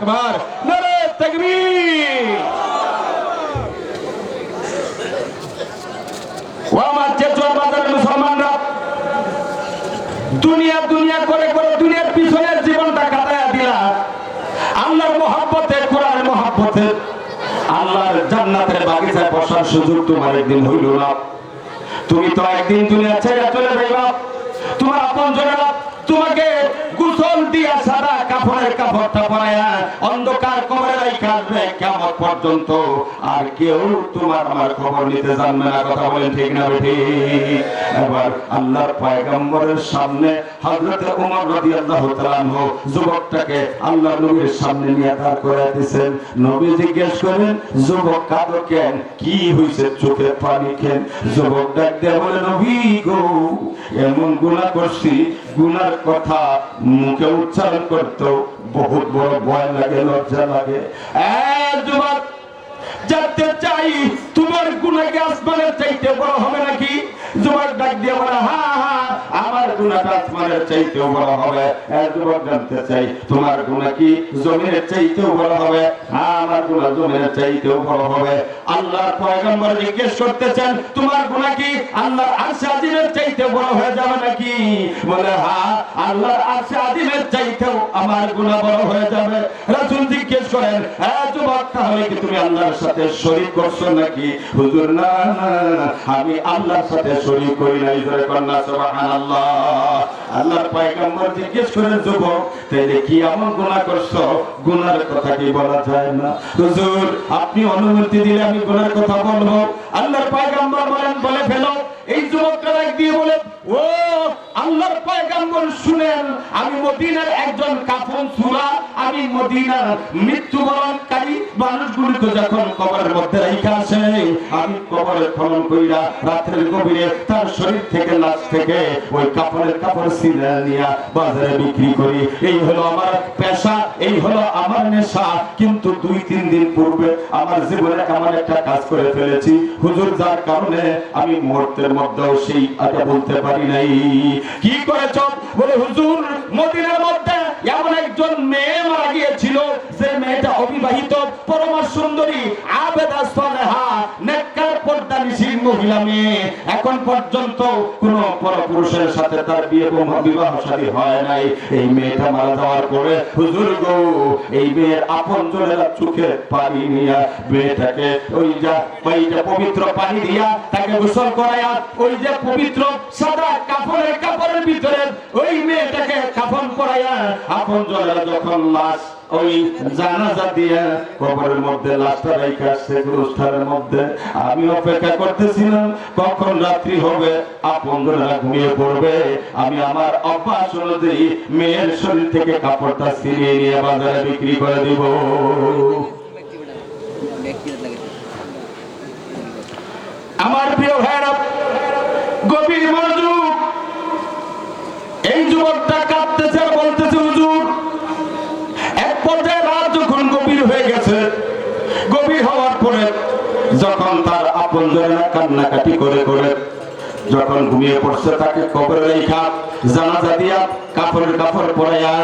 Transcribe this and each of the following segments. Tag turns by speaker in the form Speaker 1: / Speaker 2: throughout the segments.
Speaker 1: একবার নারে তাকবীর। ও আমার চেচর বাজারের মুসলমানরা, দুনিয়া দুনিয়া করে করে দুনিয়ার পিছনের জীবনটা কাটায়া দিলা আল্লাহর মহব্বতে, কোরআনের মহব্বতে। আল্লাহর জান্নাতের বাগিচায় বসার সুযোগ তোমার একদিন হইল না। তুমি তো একদিন দুনিয়া ছেড়ে চলে যাইবা। তোমার আপনজনেরা তোমাকে গোসল দিয়া সাদা কাপড়ের কাপড়টা পরায়া অন্ধকার কবরে রাইখা আসবে কিয়ামত পর্যন্ত। আর কেউ তোমার আমার খবর নিতে জানবে না। কথা বলেন ঠিক না বেঠিক? এবার আল্লাহর পয়গম্বরের সামনে হযরত ওমর রাদিয়াল্লাহু তাআলা আনহু যুবকটাকে আল্লাহর নবীর সামনে নিয়ে দাঁড় করায় দিয়েছেন। নবী জিজ্ঞেস করেন, যুবক কাঁদো কেন? কি হইছে? চোখে পানি কেন? যুবক ডাক দিয়ে বলে, নবী গো, এমন গুনাহ করছি, গুনার কথা মুখে উচ্চারণ করতে বহুত বড় ভয় লাগে, লজ্জা লাগে। যুবক জানতে চাই, তোমার গুনাহ কি আসমানের চাইতে বড় হবে নাকি? যুবক ডাক দিয়ে বলে, হ্যাঁ হ্যাঁ, আমার গুনাহটা আসমানের চাইতেও বড় হবে। যুবক জানতে চাই, তোমার গুনাহ কি জমিনের চাইতেও বড় হবে? হ্যাঁ, আমার গুনাহ জমিনের চাইতেও বড় হবে। আল্লাহর পয়গম্বর জিজ্ঞেস করতেছেন, তোমার গুনাহ কি আল্লাহর আরশে আজিমের চাইতে বড় হয়ে যাবে নাকি? বলে, হ্যাঁ, আল্লাহর আরশে আজিমের চাইতেও আমার গুনাহ বড় হয়ে যাবে। রাসূল জিজ্ঞেস করেন, হ্যাঁ যুবক, তাহলে কি তুমি আল্লাহর সাথে শরীক করছো নাকি? হুজুর, না না, আমি আল্লাহর সাথে শরীক করি নাই। জোরে কন্না সুবহানাল্লাহ। আল্লাহর পয়গম্বর জিজ্ঞেস করেন, যুবক, তাইলে কি এমন গুনাহ করছো গুনার কথা কি বলা যায় না? হুজুর, আপনি অনুমতি দিলে আমি গুনার কথা বলবো। আল্লাহর পয়গম্বর বলেন, বলে ফেলো। এই যুবকটা ডাক দিয়ে বলে, ও আল্লাহর পয়গম্বর শুনেন, আমি মদিনার একজন কাফন সূরা, আমি মদিনার মৃত্যুবরণকারী মানুষগুলোকে যখন কবরের মধ্যে রাইখা আসে, আমি কবরে খনন কইরা রাতের গভীরে তার শরীর থেকে, লাশ থেকে ওই কাপড়ের কাপড় ছিঁড়ে নিয়ে বাজারে বিক্রি করি। এই হলো আমার পেশা, এই হলো আমার নেশা। কিন্তু 2-3 দিন পূর্বে আমার জীবনে এমন একটা কাজ করে ফেলেছি হুজুর, যার কারণে আমি মুহূর্তের মধ্যেও সেই আগে বলতে পারি নাই। কি করেছ? বলে, হুজুর, মদিনার মধ্যে এমন একজন মেয়ে মারা গিয়েছিল, যে মেয়েটা অবিবাহিত, পরমা সুন্দরী, আবেদা সালেহা, নেককার পর্দানিশীল মহিলা মেয়ে। এখন পর্যন্ত কোন পরপুরুষের সাথে তার বিবাহ শাদী হয় নাই। এই মেয়েটা মারা যাওয়ার পরে হুজুর গো, এই মেয়ের আপনজনেরা চোখে পানি নিয়া মেয়েটাকে ওই যে পবিত্র পানি দিয়া তাকে গোসল করায়া ওই যে পবিত্র সাদা কাপড়ের ভিতরে ওই মেয়েটাকে কাফন পরায়া আপনজনেরা যখন লাশ ওই জানাজা দিয়ে কবরের মধ্যে লাশটা রেখে আসছে গুরুস্থানের মধ্যে, আমি অপেক্ষা করতেছিলাম কখন রাত্রি হবে, আপনজনেরা ঘুমিয়ে পড়বে, আমি আমার অভ্যাস অনুযায়ী মেয়ের শরীর থেকে কাপড়টা ছিঁড়িয়ে নিয়ে বাজারে বিক্রি করে দিব। আমার প্রিয় ভাইরা, গভীর মনোযোগ। এই যুবকটা কাঁদতেছে আর বলতেছে, হুজুর, এক পর্যায়ে রাত যখন গভীর হয়ে গেছে, গভীর হওয়ার পরে যখন তার আপনজনেরা কান্নাকাটি করে করে যখন ঘুমিয়ে পড়ছে, তাকে কবরে রেখা জানাজা দিয়া কাপড় পরাইয়া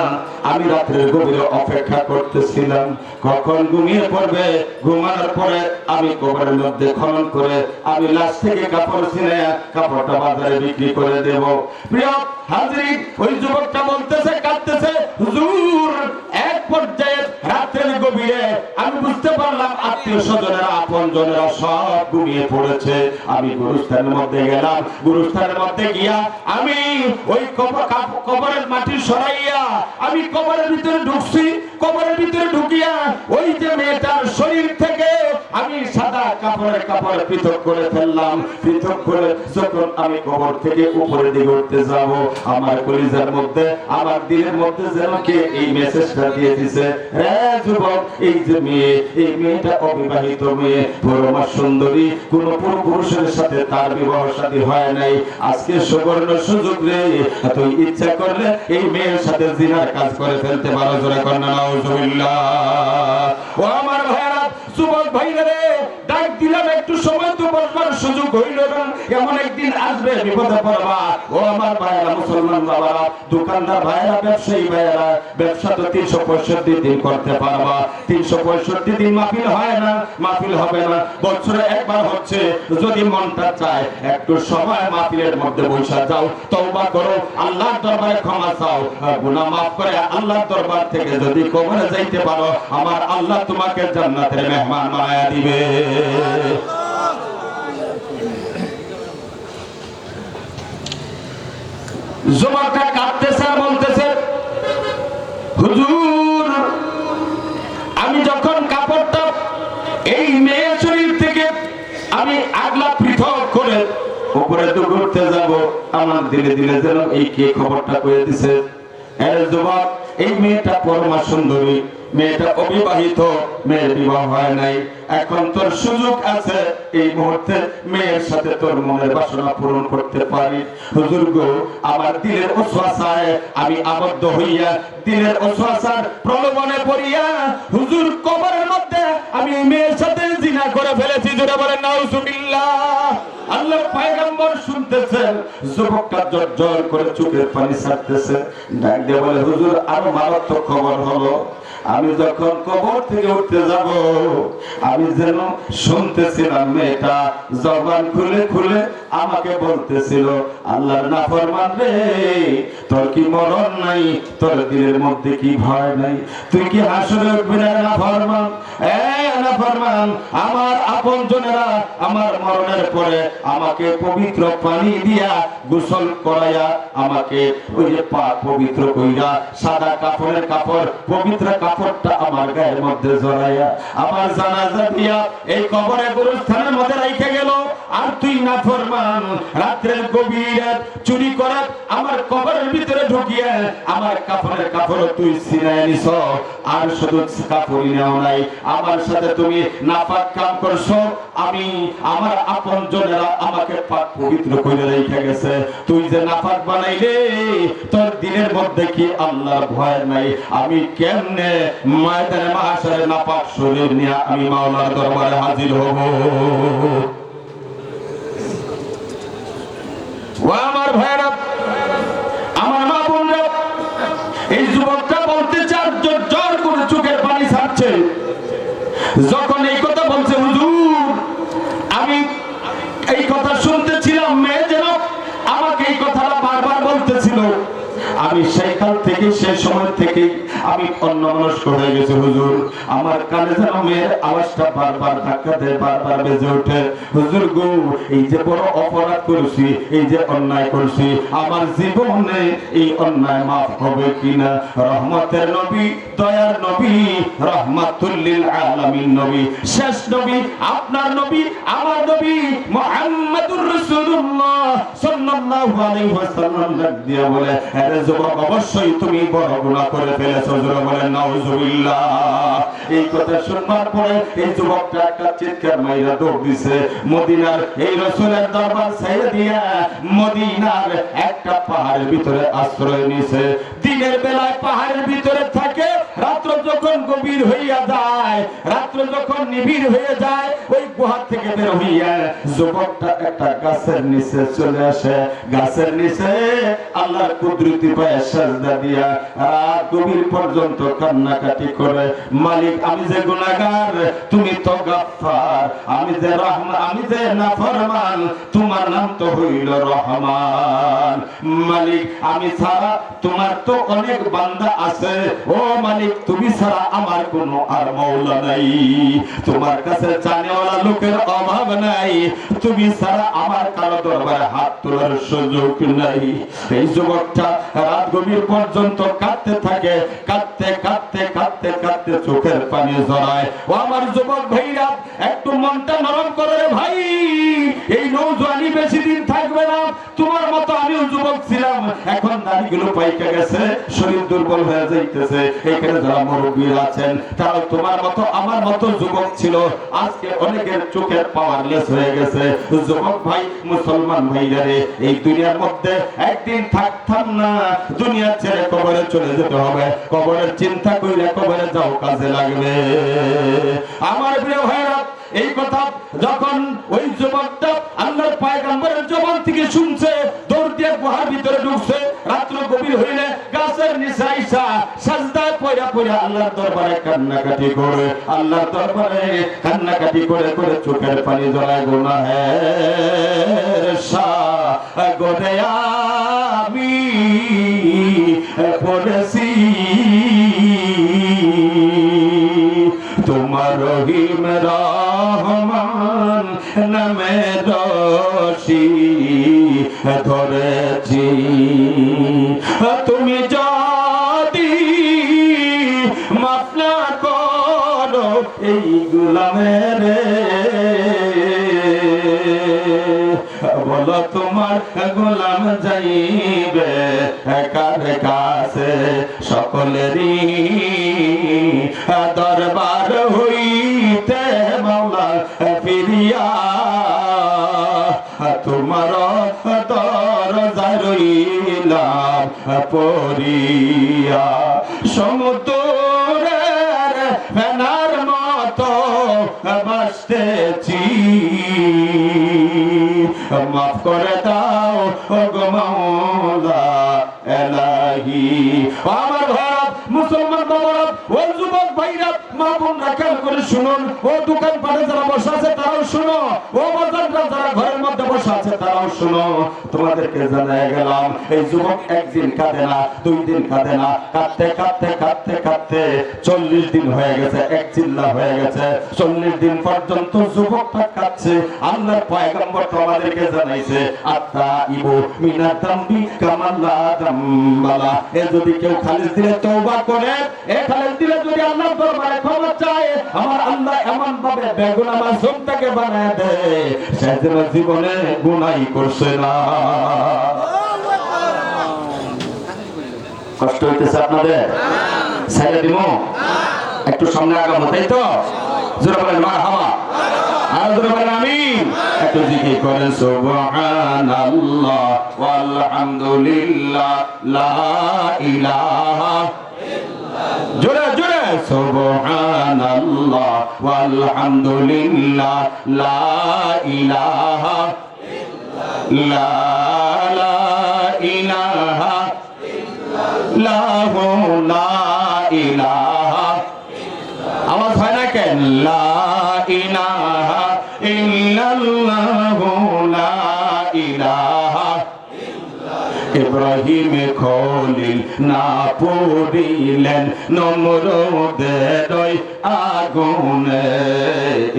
Speaker 1: আমি রাত্রের গভীরে অপেক্ষা করতেছিলাম কখন ঘুমিয়ে পড়বে। ঘুমানোর পরে আমি কবরের মধ্যে খনন করে আমি লাশ থেকে কাপড় ছিঁড়ে কাপড়টা বাজারে বিক্রি করে দেব। প্রিয় হাজরিন, ওই যুবকটা বলতেছে, কাঁদতেছে, হুজুর, এক পর্যায়ে রাত্রের গভীরে আমি বুঝতে পারলাম আত্মীয় স্বজনেরা, আপনজনেরা সব ঘুমিয়ে পড়েছে। আমি গুরুস্থানের মধ্যে গেলাম। গুরুস্থানের মধ্যে গিয়া আমি ওই কবরের মাটি সরাইয়া আমি কবরের ভিতরে ঢুকছি। কবরের ভিতরে ঢুকিয়া ওই যে মেয়েটার শরীর থেকে আমি সাদা কাপড় পৃথক করে ফেললাম। পৃথক করে যখন আমি কবর থেকে উপরে দিকে উঠতে যাব, আমার কলিজার মধ্যে, আমার দিলের মধ্যে যেন কে এই মেসেজটা দিয়ে দিছে, হ্যাঁ যুবক, এই যে মেয়ে, এই মেয়েটা অবিবাহিত মেয়ে, পরমা সুন্দরী, কোন পুরুষের সাথে তার বিবাহ শাদী হয় নাই। আজকে সুবর্ণ সুযোগ রে, তুই ইচ্ছা করলে এই মেয়ের সাথে জিনার কাজ করে ফেলতে পারো। জোরে কন্না নাউজুবিল্লাহ। ও আমার ভাইরা, যুবক ভাইরা রে, ডাক দিলাম, একটু সময় তো বসবার সুযোগ হইল না। এমন একদিন আসবে বিপদে পড়বা। ও আমার আমার ভাইরা মুসলমান বাবারা, দোকানদার ভাইরা, ব্যবসায়ী ভাইরা, ব্যবসা তো 365 দিন করতে পারবা, 365 দিন মাহফিল হয় না, মাহফিল হবে না, বছরে একবার হচ্ছে। যদি মনটা চায় একটু সময় মাহফিলের মধ্যে বসে যাও, তওবা করো, আল্লাহর দরবারে ক্ষমা চাও, গুনাহ মাফ করে আল্লাহর দরবার থেকে যদি কবরে যাইতে পারো, আমার আল্লাহ তোমাকে জান্নাতের মেহমান বানায়া দিবে। যুবকটা কাঁদতেছে আর বলতেছে, হুজুর আমি যখন কাপড়টা এই মেয়ের শরীর থেকে আমি আগলা পৃথক করে উপরে ঘুরতে যাব, আমার দিলে দিলে যেন এই কে খবরটা কয়ে দিছে, এর যুবক এই মেয়েটা পরমা সুন্দরী, মেয়েটা অবিবাহিত, মেয়ের বিবাহ হয় নাই, এখন তোর সুযোগ আছে, এই মুহূর্তে মেয়ের সাথে তোর মনের বাসনা পূরণ করতে পারি। হুজুর গো, আমার দিলের ওয়াসওয়াসায় আমি আবদ্ধ হইয়া, দিলের ওয়াসওয়াসার প্রলোভনে পড়িয়া হুজুর কবরের মধ্যে আমি এই মেয়ের সাথে জিনা করে ফেলেছি। জোরে বলেন নাউজুবিল্লাহ। আল্লাহর পয়গম্বর শুনতেছেন, যুবকটা জোর করে চোখের পানি ছাড়তেছে, ডাক দিয়ে বলে, হুজুর আরো মারাত্মক খবর হলো, আমি যখন কবর থেকে উঠতে যাব, আমি যেন শুনতেছিলাম মেয়েটা জবান খুলে খুলে আমাকে বলতেছিল, আল্লাহর নাফরমান রে, তোর কি মরণ নাই, তোর দিলের মধ্যে কি ভয় নাই, তুই কি হাসরে উঠবি না নাফরমান? নাফরমান, আমার আপনজনেরা আমার মরণের পরে আমাকে পবিত্র পানি দিয়া গোসল করাইয়া, আমাকে ওই যে পা পবিত্র কইরা সাদা কাপড়ের কাপড়, পবিত্র কাপড়টা আমার গায়ের মধ্যে জড়াইয়া আমার জানাজা দিয়া এই কবরে গুরুস্থানের মধ্যে রাইখে গেল। আর তুই নাফরমান, রাত্রের গভীরে চুরি করে আমার কবরের ভিতরে ঢুকিয়ে আমার কাপড়ের কাপড় তুই ছিনায় নিছ, আর শুধু কাপড়ই নেও নাই, আমার সাথে তুমি নাপাক কাম করছো। আমি আমার আপনজনেরা আমাকে পাক পবিত্র করে রেখে গেছে, তুই যে নাপাক বানাইলে, তোর দিলের মধ্যে কি আল্লাহর ভয় নাই? আমি কেমনে ময়দানে মাহশরে নাপাক শরীর নিয়ে আমি মাওলার দরবারে হাজির হব? ও আমার ভাইরা, আমার মা বোনরা, এই যুবকটা বলতে চার জোর করে চোখের পানি ছাড়ছে, যখন এই কথা বলছে, হুজুর আমি এই কথা শুনতেছিলাম, মেয়ে যেন আমাকে এই কথাটা বারবার বলতেছিল, আমি সেই কাল থেকে সেই সময় থেকে আমি অন্যমনস্ক হয়ে গেছি। হুজুর আমার কানে যেন মেয়ের আওয়াজটা বারবার ধাক্কা দেয়, বারবার বেজে ওঠে। হুজুর গো, এই যে বড় অপরাধ করেছি, এই যে অন্যায় করছি, আমার জীবনে এই অন্যায় মাফ হবে কিনা? রহমতের নবী, দয়ার নবী, রহমাতুল লিল আলামিন নবী, শেষ নবী, আপনার নবী, আমার নবী মুহাম্মদুর রাসূলুল্লাহ সাল্লাল্লাহু আলাইহি ওয়াসাল্লাম ডাক দিয়া বলে, আরে যুবক, অবশ্যই তুমি বড় গুনাহ করে ফেলেছো। জোরে বলেন নাউজুবিল্লাহ। এই কথা শুনবার পরে এই যুবকটা একটা চিৎকার মাইরা দৌড় দিছে, মদিনার এই রাসূলের দরবার ছেড়ে দিয়া মদিনার একটা পাহাড়ের ভিতরে আশ্রয় নিছে। দিনের বেলায় পাহাড়ের ভিতরে থাকে, রাত্র যখন গভীর হইয়া যায়, রাত্র যখন নিবিড় হয়ে যায়, ওই গুহা থেকে বের হইয়া যুবকটা একটা গাছের নিচে চলে আসে। গাছের নিচে আল্লাহর কুদরতি পায়ে সাজদা দিয়া রাত গভীর পর্যন্ত কান্নাকাটি করে, মালিক আমি যে গুনাহগার, তুমি তো গাফফার, আমি যে রহমান, আমি যে নাফরমান, তোমার নাম তো হইল রহমান। মালিক আমি ছাড়া তোমার তো অনেক বান্দা আছে, ও মালিক তুমি ছাড়া আমার কোনো আর মাওলা নাই, তোমার কাছে জানেওয়ালা লোকের অভাব নাই, তুমি ছাড়া আমার কারো দরবারে হাত তোলার সুযোগ নাই। এই যুবকটা রাত গভীর পর্যন্ত কাঁদতে থাকে, কাঁদতে কাঁদতে কাঁদতে কাঁদতে চোখের পানি ঝরায়। ও আমার যুবক ভাইরা, একটু মনটা নরম করে রে ভাই, এই নৌজওয়ানি বেশি দিন থাকবে না। তোমার মতো আমিও যুবক ছিলাম, এখন দাড়িগুলো পাইকে গেছে, শরীর দুর্বল হয়ে যাইতেছে। এখানে যারা মুরব্বী আছেন, তারা তোমার মতো আমার মতো যুবক ছিল, আজকে অনেকের চোখের পাওয়ারলেস হয়ে গেছে। যুবক ভাই, মুসলমান ভাইরা রে, এই দুনিয়ার মধ্যে একদিন থাকতাম না, দুনিয়া ছেড়ে কবরে চলে যেতে হবে। কবরের চিন্তা কইরা কবরে যাও, কাজে লাগবে। আমার প্রিয় ভাইরা, এই কথা যখন ওই যুবকটা আল্লাহর পয়গম্বরের জবান থেকে শুনছে, দৌড় দিয়ে গুহার ভিতরে ঢুকছে রাত্র গভীর হইলে গাছের নিচে আইসা সাজদায় পড়া পড়া আল্লাহর দরবারে কান্নাকাটি করে আল্লাহর দরবারে কান্নাকাটি করে করে চোখের পানি জড়ায় গুনাহের সাগরে আমি পড়েছি তোমার রহিম রহমান নামে রশি ধরেছি তুমি যদি মাফ না করো এই গোলামের বলো তোমার গোলাম যাইবে কার কাছে সকলেরই দরবার হইতে মাওলা ফিরিয়া তোমার দরজায় রইলাম পড়িয়া সমুদ্রের ফেনার মতো বাসতেছি মাফ করে দাও গো মাওলা এলাহি আমার ভারত মুসলমান বাবারা ও যুবক ভাইরা মা বোনরা খেয়াল করে শুনুন ও দোকান পাটে যারা বসে আছে তারাও শুনো ও বাজাররা যারা ঘরের মধ্যে বসে আছে তারাও শুনো তোমাদেরকে জানাই গেলাম এই যুবক একদিন কাঁদে না দুই দিন কাঁদে না কাঁদতে কাঁদতে কাঁদতে কাঁদতে 40 দিন হয়ে গেছে এক চিল্লা হয়ে গেছে 40 দিন পর্যন্ত যুবকটা কাঁদছে আল্লাহর পয়গম্বর আমাদেরকে জানাইছে আত্তা ইবু মিনাত দামবি কামাল্লা দামবালা এ যদি কেউ খালিস দিলে তওবা করে এ খালিস দিলে যদি আল্লাহর দরবারে ক্ষমা চায় আমার আল্লাহ এমন ভাবে বেগুনাহ মাসুম তাকে বানায় দেয় সে যেন জীবনে গুনাহ করছে না কষ্ট হইতেছে আপনাদের ছেড়ে দিব একটু সামনে আগাবো তাই তো জোরে বলেন মারহাবা আর জোরে বলেন আমিন একটু জিকির করেন সুবহানাল্লাহ ওয়ালহামদুলিল্লাহ লা ইলাহা ইল্লাল্লাহ জোরে জোরে সুবহানাল্লাহ ওয়ালহামদুলিল্লাহ লা ইলাহা ইল্লাল্লাহ লা ইলাহা ইল্লাল্লাহু লা ইলাহা আওয়াজ হয় না কেন লা ইলাহা ইল্লাল্লাহু লা ইলাহা ইব্রাহিম খলিল না পড়িলেন নমরুদের আগুনে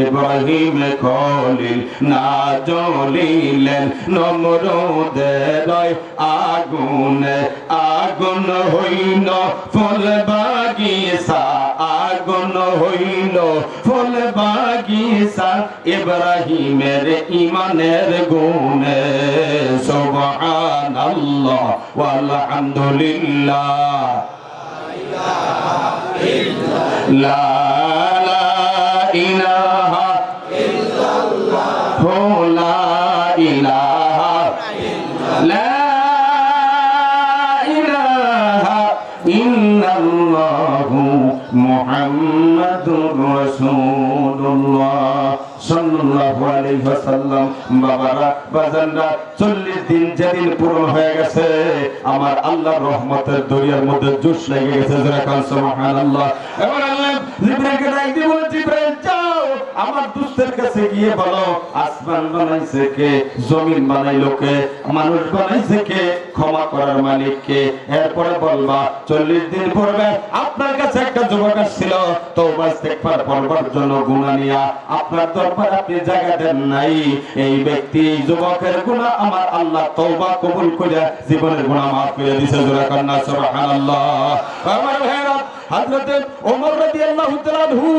Speaker 1: ইব্রাহিম খলিল না জ্বলিলেন নমরুদের আগুনে আগুন হইল ফুল বাগিচা আগুন হইল ফুল বাগিচা ইব্রাহিমের ইমানের গুণে সুবহানাল্লাহ walhamdulillah la ilaha illallah la ilaha la ilaha illallah muhammadur rasulullah সাল্লাল্লাহু আলাইহি ওয়াসাল্লাম বাবারা বাজানরা 40 দিন যেদিন পূরণ হয়ে গেছে আমার আল্লাহর রহমতের দরিয়ার মধ্যে জোশ লেগে গেছে যারা কান সুবহানাল্লাহ এবার আল্লাহ জিবরাইলকে ডাক দিয়ে বলে জিবরাইল যাও আমার দোস্তের কাছে গিয়ে বলো আসমান বানাইছে কে জমিন বানাইলো কে মানুষ বানাইছে কে ক্ষমা করার মালিক কে এরপরে বলবা 40 দিন পূর্বে আপনার কাছে একটা যুবক আসছিল তওবা ইস্তেগফার করবার জন্য গুনাহ নিয়া আপনার দরবারে আপনি জায়গা দেন নাই এই ব্যক্তি যুবকের গুনাহ আমার আল্লাহ তওবা কবুল করে জীবনের গুনাহ maaf করে দিয়েছে জোরে কান্না সুবহানাল্লাহ আমার ভাইরা হযরত ওমর রাদিয়াল্লাহু তাআলা আনহু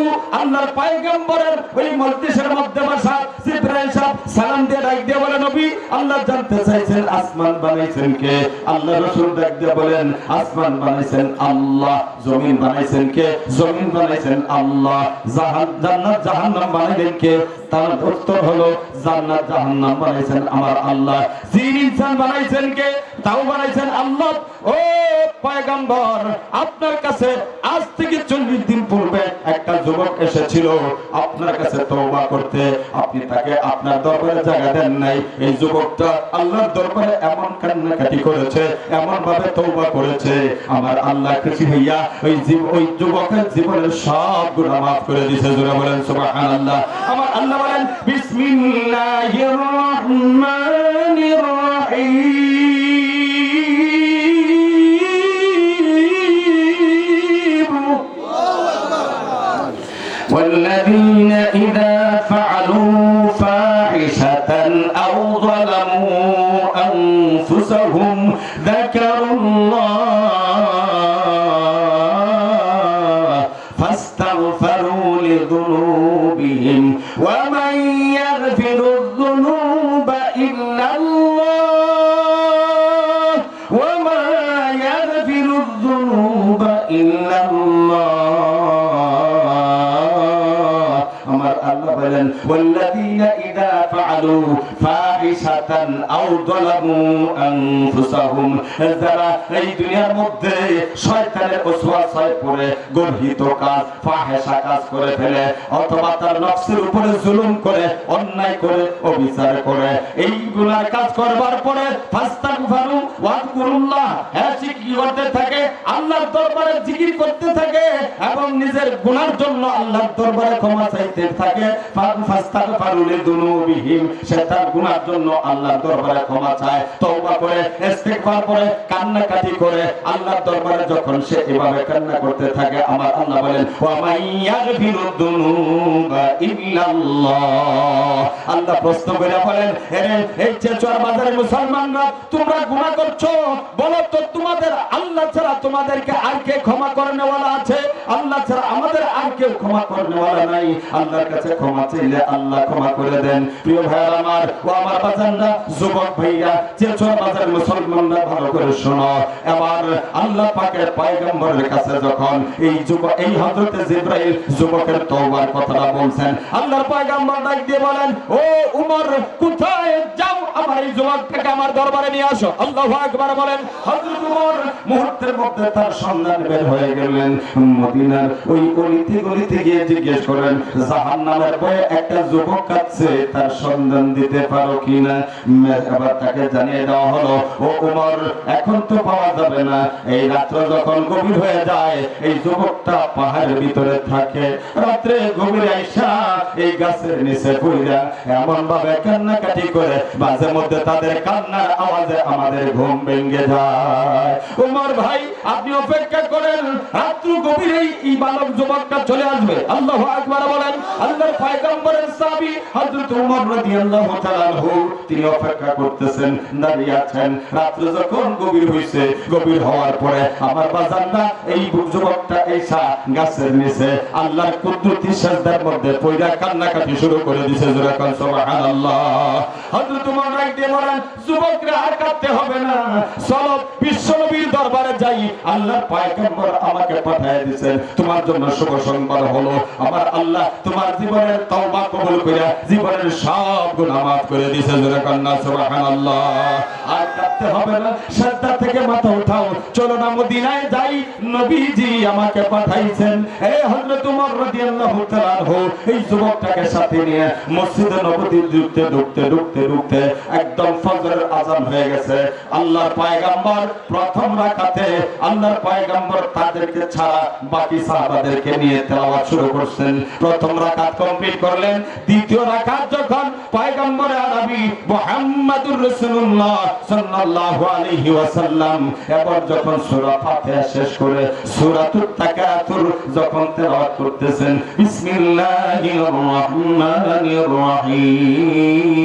Speaker 1: আল্লাহর পয়গম্বরের ওই মজলিসের মধ্যে বসা জিবরাইল সাহেব সালাম দিয়ে ডাক দিয়ে বলেন নবী আল্লাহ জানতে চাইছেন আসমান বানাইছেন কে আল্লাহ রাসূল ডাক দিয়ে বলেন আসমান বানাইছেন আল্লাহ জমিন বানাইছেন কে জমিন বানাইছেন আল্লাহ জান্নাত জাহান্নাম বানাইলেন কে তার উত্তর হলো জান্নাত জাহান্নাম বানাইছেন আমার আল্লাহ। জিন ইনসান বানাইছেন কে? তাও বানাইছেন আল্লাহ। ও পয়গম্বর, আপনার কাছে আজ থেকে 40 দিন পূর্বে একটা যুবক এসেছিল আপনার কাছে তওবা করতে, আপনি তাকে আপনার দরবারে জায়গা দেন নাই। এই যুবকটা আল্লাহর দরবারে এমন কান্নাকাটি করেছে, এমন ভাবে তওবা করেছে, আমার আল্লাহ খুশি হইয়া ওই যুবকের জীবনের সব গুনাহ মাফ করে দিয়েছে। জোরে বলেন সুবহানাল্লাহ। আমার আল্লাহ বলেন বিসমিল্লাহির রহমানির রহিম। والذين إذا فعلوا فاحشة أو ظلموا أنفسهم ذكروا الله فاستغفروا لذنوبهم ومن يغفر الذنوب إلا الله وما يغفر الذنوب إلا الله। والذين إذا فعلوا فاحشة أو ظلموا أنفسهم, যারা এই দুনিয়ার মধ্যে শয়তানের ওয়াসওয়াসায় পড়ে গর্হিত কাজ, ফাহিশা কাজ করে ফেলে, অথবা তার নফসের উপরে জুলুম করে, অন্যায় করে, অবিচার করে, এই গুনাহ কাজ করবার পরে ফাস্তাগফিরু ওয়াযকুরুল্লাহ, কি করতে থাকে? আল্লাহর দরবারে জিকির করতে থাকে এবং নিজের গুনার জন্য আল্লাহর দরবারে ক্ষমা চাইতে থাকে। ফাস্তাগফিরু লিযুনুবিহিম, সে তার গুনার জন্য আল্লাহর দরবারে ক্ষমা চায়, তওবা করে, ইস্তিগফার করে, কান্নাকাটি করে আল্লাহর দরবারে যখন সে এভাবে কান্না করতে থাকে, আমার আল্লাহ বলেন ওয়া মাইয়াগফিরু যুনুবা ইল্লাল্লাহ। আল্লাহ প্রশ্ন করে বলেন, এই চেচর বাজারের মুসলমানরা, তোমরা গুনাহ করছো, বলো তো তোমাদের আল্লাহ ছাড়া তোমাদেরকে আর কে ক্ষমা করনেওয়ালা আছে? আল্লাহ ছাড়া আমাদের আর কেউ ক্ষমা করনেওয়ালা নাই। আল্লাহর কাছে ক্ষমা চাইলে আল্লাহ ক্ষমা করে দেন। প্রিয় ভাইরা আমার, ও আমার বাজানরা, যুবক ভাইরা, চেচর বাজারের মুসলমানরা, ভালো করে শোনো। এবার আল্লাহ পাকের পয়গম্বরের কাছে যখন এই হযরতে জিবরাইল যুবকের তওবার কথাটা বলছেন, আল্লাহর পয়গম্বর ডাক দিয়ে বলেন, ও উমর, কোথায় যাও? আমার এই যুবকটাকে আমার দরবারে নিয়ে আসো। আল্লাহু আকবার বলেন। হযরত উমর মুহূর্তের মধ্যে তার সন্ধান বের হয়ে গেলেন। মদিনার ওই গলিতে গিয়ে জিজ্ঞেস করেন, জাহান্নামের ভয়ে একটা যুবক কাঁদছে, তার সন্ধান দিতে পারো কিনা? এবার তাকে জানিয়ে দেওয়া হলো, ও উমর, এখন তো পাওয়া যাবে না। এই রাত্র যখন গভীর হয়ে যায়, এই যুবকটা পাহাড়ের ভিতরে থাকে। রাত্রে গভীর আইসা এই গাছের নিচে পড়িয়া এমন ভাবে কান্নাকাটি করে, মাঝে মধ্যে তাদের কান্নার আওয়াজে আমাদের ঘুম ভেঙে যায়। উমর ভাই, আপনি অপেক্ষা করেন, রাত্র গভীরেই এই বালক যুবকটা চলে আসবে। আল্লাহু আকবার বলেন। আল্লাহর পয়গম্বরের সাহাবী হযরত উমর রাদিয়াল্লাহু তাআলা আনহু, তিনি অপেক্ষা করতেছেন, দাঁড়িয়ে আছেন। রাত্র যখন গভীর হইছে, গভীর হওয়ার পরে আমার বাজানরা, এই যুবকটা এসা গাছের নিচে আল্লাহর কুদরতি সিজদার মধ্যে পড়ে কান্নাকাটি শুরু করে দিয়েছে। জোরে কোন সুবহানাল্লাহ। হযরত উমর ডাক দিয়ে বলেন, যুবকরা আর কাঁদতে হবে না, চলো বিশ্বনবীর দরবারে যাই। আল্লাহর পয়গম্বর আমাকে পাঠিয়ে দিয়েছেন, তোমার জন্য শুভ সংবাদ হলো, আমার আল্লাহ তোমার জীবনের তওবা কবুল করে জীবনের সব গুনাহ মাফ করে দিয়েছে। জোরে কোন সুবহানাল্লাহ। আর কাঁদতে হবে না, সিজদা থেকে মাথা উঠাও, চলো না মদিনায় যাই, নবীজি আমাকে পাঠাইছেন। এই হযরত উমর রাদিয়াল্লাহু তাআলা আনহু এই যুবকটাকে সাথে নিয়ে মসজিদে নববীতে ঢুকতে একদম ফজরের আযান হয়ে গেছে। আল্লাহর পয়গম্বর প্রথম রাকাতে, আল্লাহর পয়গম্বর তাদেরকে ছাড়া বাকি সাহাবাদেরকে নিয়ে তেলাওয়াত শুরু করছেন। প্রথম রাকাত কমপ্লিট করলেন। দ্বিতীয় রাকাত যখন পয়গম্বর আরবি মুহাম্মাদুর রাসূলুল্লাহ সাল্লাল্লাহু আলাইহি ওয়াসাল্লাম এবার যখন সূরা ফাতিহা শেষ করে সূরাতুত তাকাতুর যখন তেলাওয়াত করতেছেন, বিসমিল্লাহির রহমানির রহিম,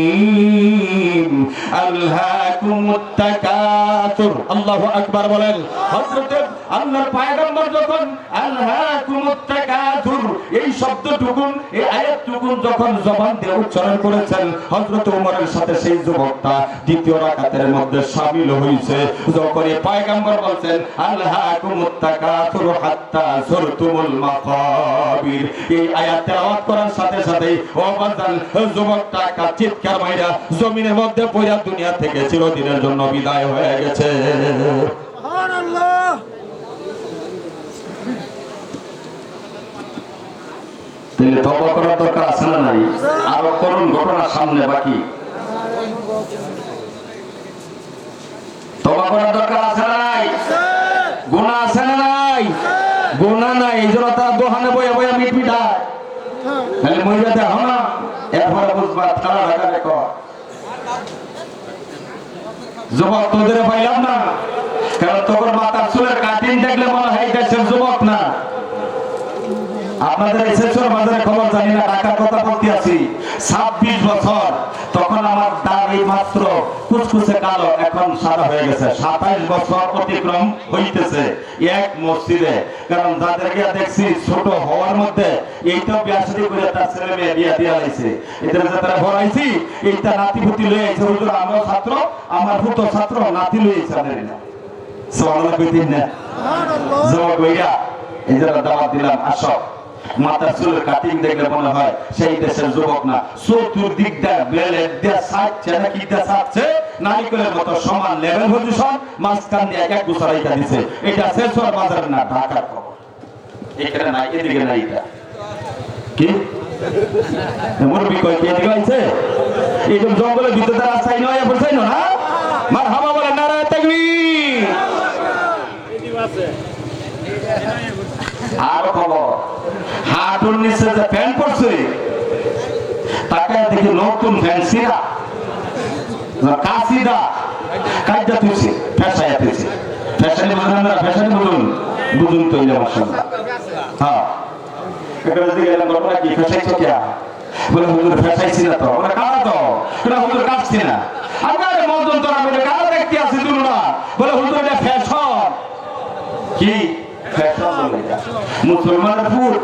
Speaker 1: আলহাকুমুত তাকাতুর। আল্লাহু আকবার বলেন। হযরত আল্লাহর পয়গম্বর যখন আলহাকুমুত তাকাতুর এই শব্দটুকুন, এই আয়াতটুকুন যখন জবান দিয়ে উচ্চারণ করেছেন, হযরত ওমরের সাথে সেই যুবকটা দ্বিতীয় রাকাতের মধ্যে শামিল হয়েছে। যখন পয়গম্বর বলছেন আল্লাহুকুমুত তাকাসুর হাত্তা যুরতুমুল মাকাবির, এই আয়াত তেলাওয়াত করার সাথে সাথে ও বাজান যুবকটা একটা চিৎকার মাইরা জমিনের মধ্যে পড়ে দুনিয়া থেকে চিরদিনের জন্য বিদায় হয়ে গেছে। সুবহানাল্লাহ। তাহলে তওবা করার দরকার আছে না নাই? আরো করুন, ঘটনা সামনে বাকি। তওবা করার দরকার আছে না নাই? গুনাহ আছে না নাই? গুনাহ নাই, এইজন্য তারা দোহানে বইয়া বইয়া মিট মিটায়। তাহলে মহিলা দেখো না, এরপরে বুঝবা তারা ঢাকা দেখো। যুবক তোদের পাইলাম না, কারণ তোর মাথার চুলের কাটিং দেখলে মনে হয় দেশের যুবক না। আপনাদের এসেছর বাজারে খবর জানি না, ঢাকার কথা বলতে আছি। 26 বছর, তখন আমার দাড়ি মাত্র কুচকুচে কালো, এখন সাদা হয়ে গেছে। 27 বছর অতিক্রম হইতেছে এক মসজিদে। কারণ যাদেরকে দেখছি ছোট হওয়ার মধ্যে এইটাও বিয়াশাদি করে তার ছেলে মেয়ে বিয়া দিয়া লাইছে, এদের যারা ভরাইছি এইটা নাতিপুতি লয়ে আইছে। হুজুর আমার ছাত্র, আমার পুত্র ছাত্র নাতি লয়ে আইছে। সুবহানাল্লাহ কইতেন না? সুবহানাল্লাহ। জবাব কইরা এই যে দাওয়াত দিলাম, আসো। মাথার চুলের কাটিং দেখলে মনে হয় সেই দেশের যুবক না। চতুর্দিক দিয়ে ব্লেড দিয়ে ছাড়ছে না, কি দিয়ে ছাড়ছে, নারিকেলের মতো সমান লেভেল পজিশন, মাঝখান দিয়ে এক গুছারাইটা দিছে। এটা শেষর বাজার না, ঢাকার খবর। এখানে নাই, এদিকে নাই। এটা কি মুরব্বি কই কে এদিকে আইছে? এইরকম জঙ্গলের ভিতরে রাস্তায় নয় বলছাই না, মারহাবা বলে নারায়ে তাকবীর। আর খবর, হাঁটুর নিচে যে প্যান্ট পরছে, তাকে দেখি নতুন প্যান্ট সিরা কাশিদা কাজটা তুইছে, ফ্যাশাইয়া তুইছে। ফ্যাশানি বলুন না, ফ্যাশানি বলুন, বুঝুন তো ইলা মাশাআল্লাহ। হ্যাঁ, এখানে দিকে এলাম ঘটনা কি ফ্যাশাইছো কিয়া? বলে হুজুর ফ্যাশাইছি না তো। বলে কারা তো? বলে হুজুর কাটছি না। আরে মদন তোরা বলে কারা দেখতে আসি দুলনা? বলে হুজুর এটা ফ্যাশন। কি মুসলমানের ফুট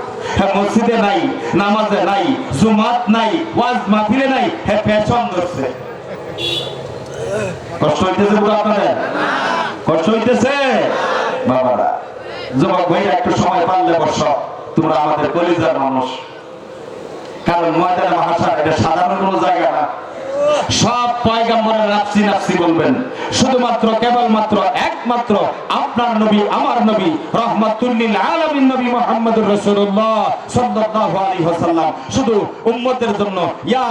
Speaker 1: মসজিদে নাই, নামাজে নাই, জুমাত নাই, ওয়াজ মাহফিলে নাই, হ্যাঁ ফ্যাশন ধরছে। কষ্ট হইতেছে আপনাদের? কষ্ট হইতেছে বাবারা? যুবক ভাইরা একটু সময় পারলে বস, তোমরা আমাদের কলিজার মানুষ। কারণ ময়দানে মাহশার এটা সাধারণ কোনো জায়গা না। সব পয়গম্বরের নাফসি নাফসি বলবেন, শুধুমাত্র কেবলমাত্র একমাত্র আপনার নবী, আমার নবী, রাহমাতুল লিল আলামিন নবী মুহাম্মদুর রাসূলুল্লাহ সাল্লাল্লাহু আলাইহি ওয়াসাল্লাম শুধু উম্মতের জন্য ইয়া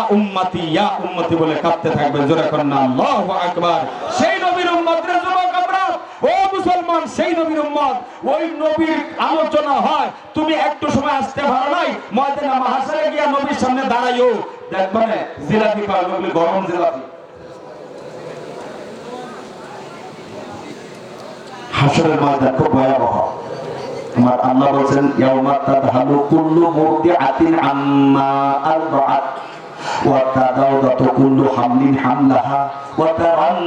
Speaker 1: উম্মতি বলে কাঁদতে থাকবেন। জোরে করেন আল্লাহু আকবার। সেই নবীর উম্মতের যুবক আমরা, ও মুসলমান, সেই নবীর উম্মত। ওই নবীর আলোচনা হয়, তুমি একটু সময় আসতে ভালো নাই, ময়দানে মাহশারে গিয়া নবীর সামনে দাঁড়াইও, দেখবেন জিলাপি পাবে, গরম জিলাপি। হাসরের ময়দান খুব ভয়াবহ। আমার আল্লাহ বলেন ইয়াউমা তাদহালু কুল্লু মুরদিআতিন আম্মা আরদাআত ওয়া তাদাউদাতু কুল্লু হামলিন হামলাহা ওয়া তারান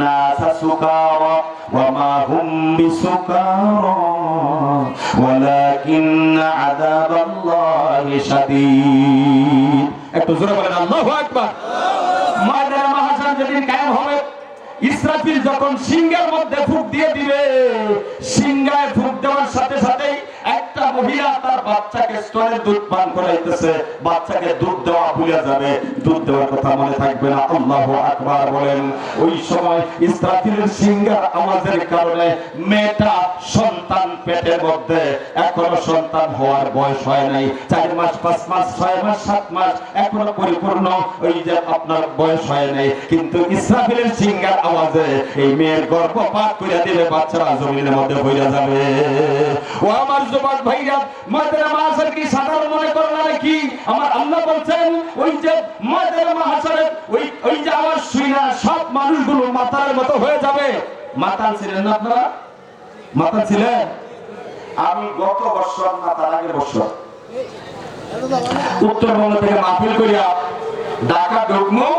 Speaker 1: নাসা সুকারা ওয়া মা হুম বিসুকারা ওয়ালাকিন্না আযাবাল্লাহি শাদীদ। একটু জোরে বলেন আল্লাহু আকবার। ময়দানে মাহশার যেদিন কায়েম হবে, ইসরাফিল যখন সিংহের মধ্যে ফুঁক দিয়ে দিবে, সিংহায় ফুঁক দেওয়ার সাথে সাথেই একটা মহিলা তার বাচ্চাকে স্তনের দুধ পান করাইতেছে, বাচ্চাকে দুধ দেওয়া ভুলে যাবে, দুধ দেওয়ার কথা মনে থাকবে না। আল্লাহু আকবার বলেন। ওই সময় ইসরাফিলের সিংহার আওয়াজের কারণে মেয়েটা সন্তান পেটের মধ্যে, এখনো সন্তান হওয়ার বয়স হয় নাই, 4 মাস 5 মাস 6 মাস 7 মাস, এখনো পরিপূর্ণ ওই যে আপনার বয়স হয় নাই, কিন্তু ইসরাফিলের সিংহার আওয়াজে এই মেয়ের গর্ভপাত করে দিবে, বাচ্চারা জমিনের মধ্যে বইরা যাবে। ও আমার যুবক ভাইরা, ময়দানে মাহশার কি সাধারণ মনে করেন নাকি? আমার আল্লাহ বলছেন ওই যে ময়দানে মাহশারে ওই যে আওয়াজ শুনা সব মানুষগুলো মাতালের মতো হয়ে যাবে। মাতাল ছিলেন না আপনারা? মাতাল ছিলেন? আমি গত বছর না তার আগের বছর উত্তরবঙ্গ থেকে মাহফিল করিয়া ঢাকা ঢুকমু,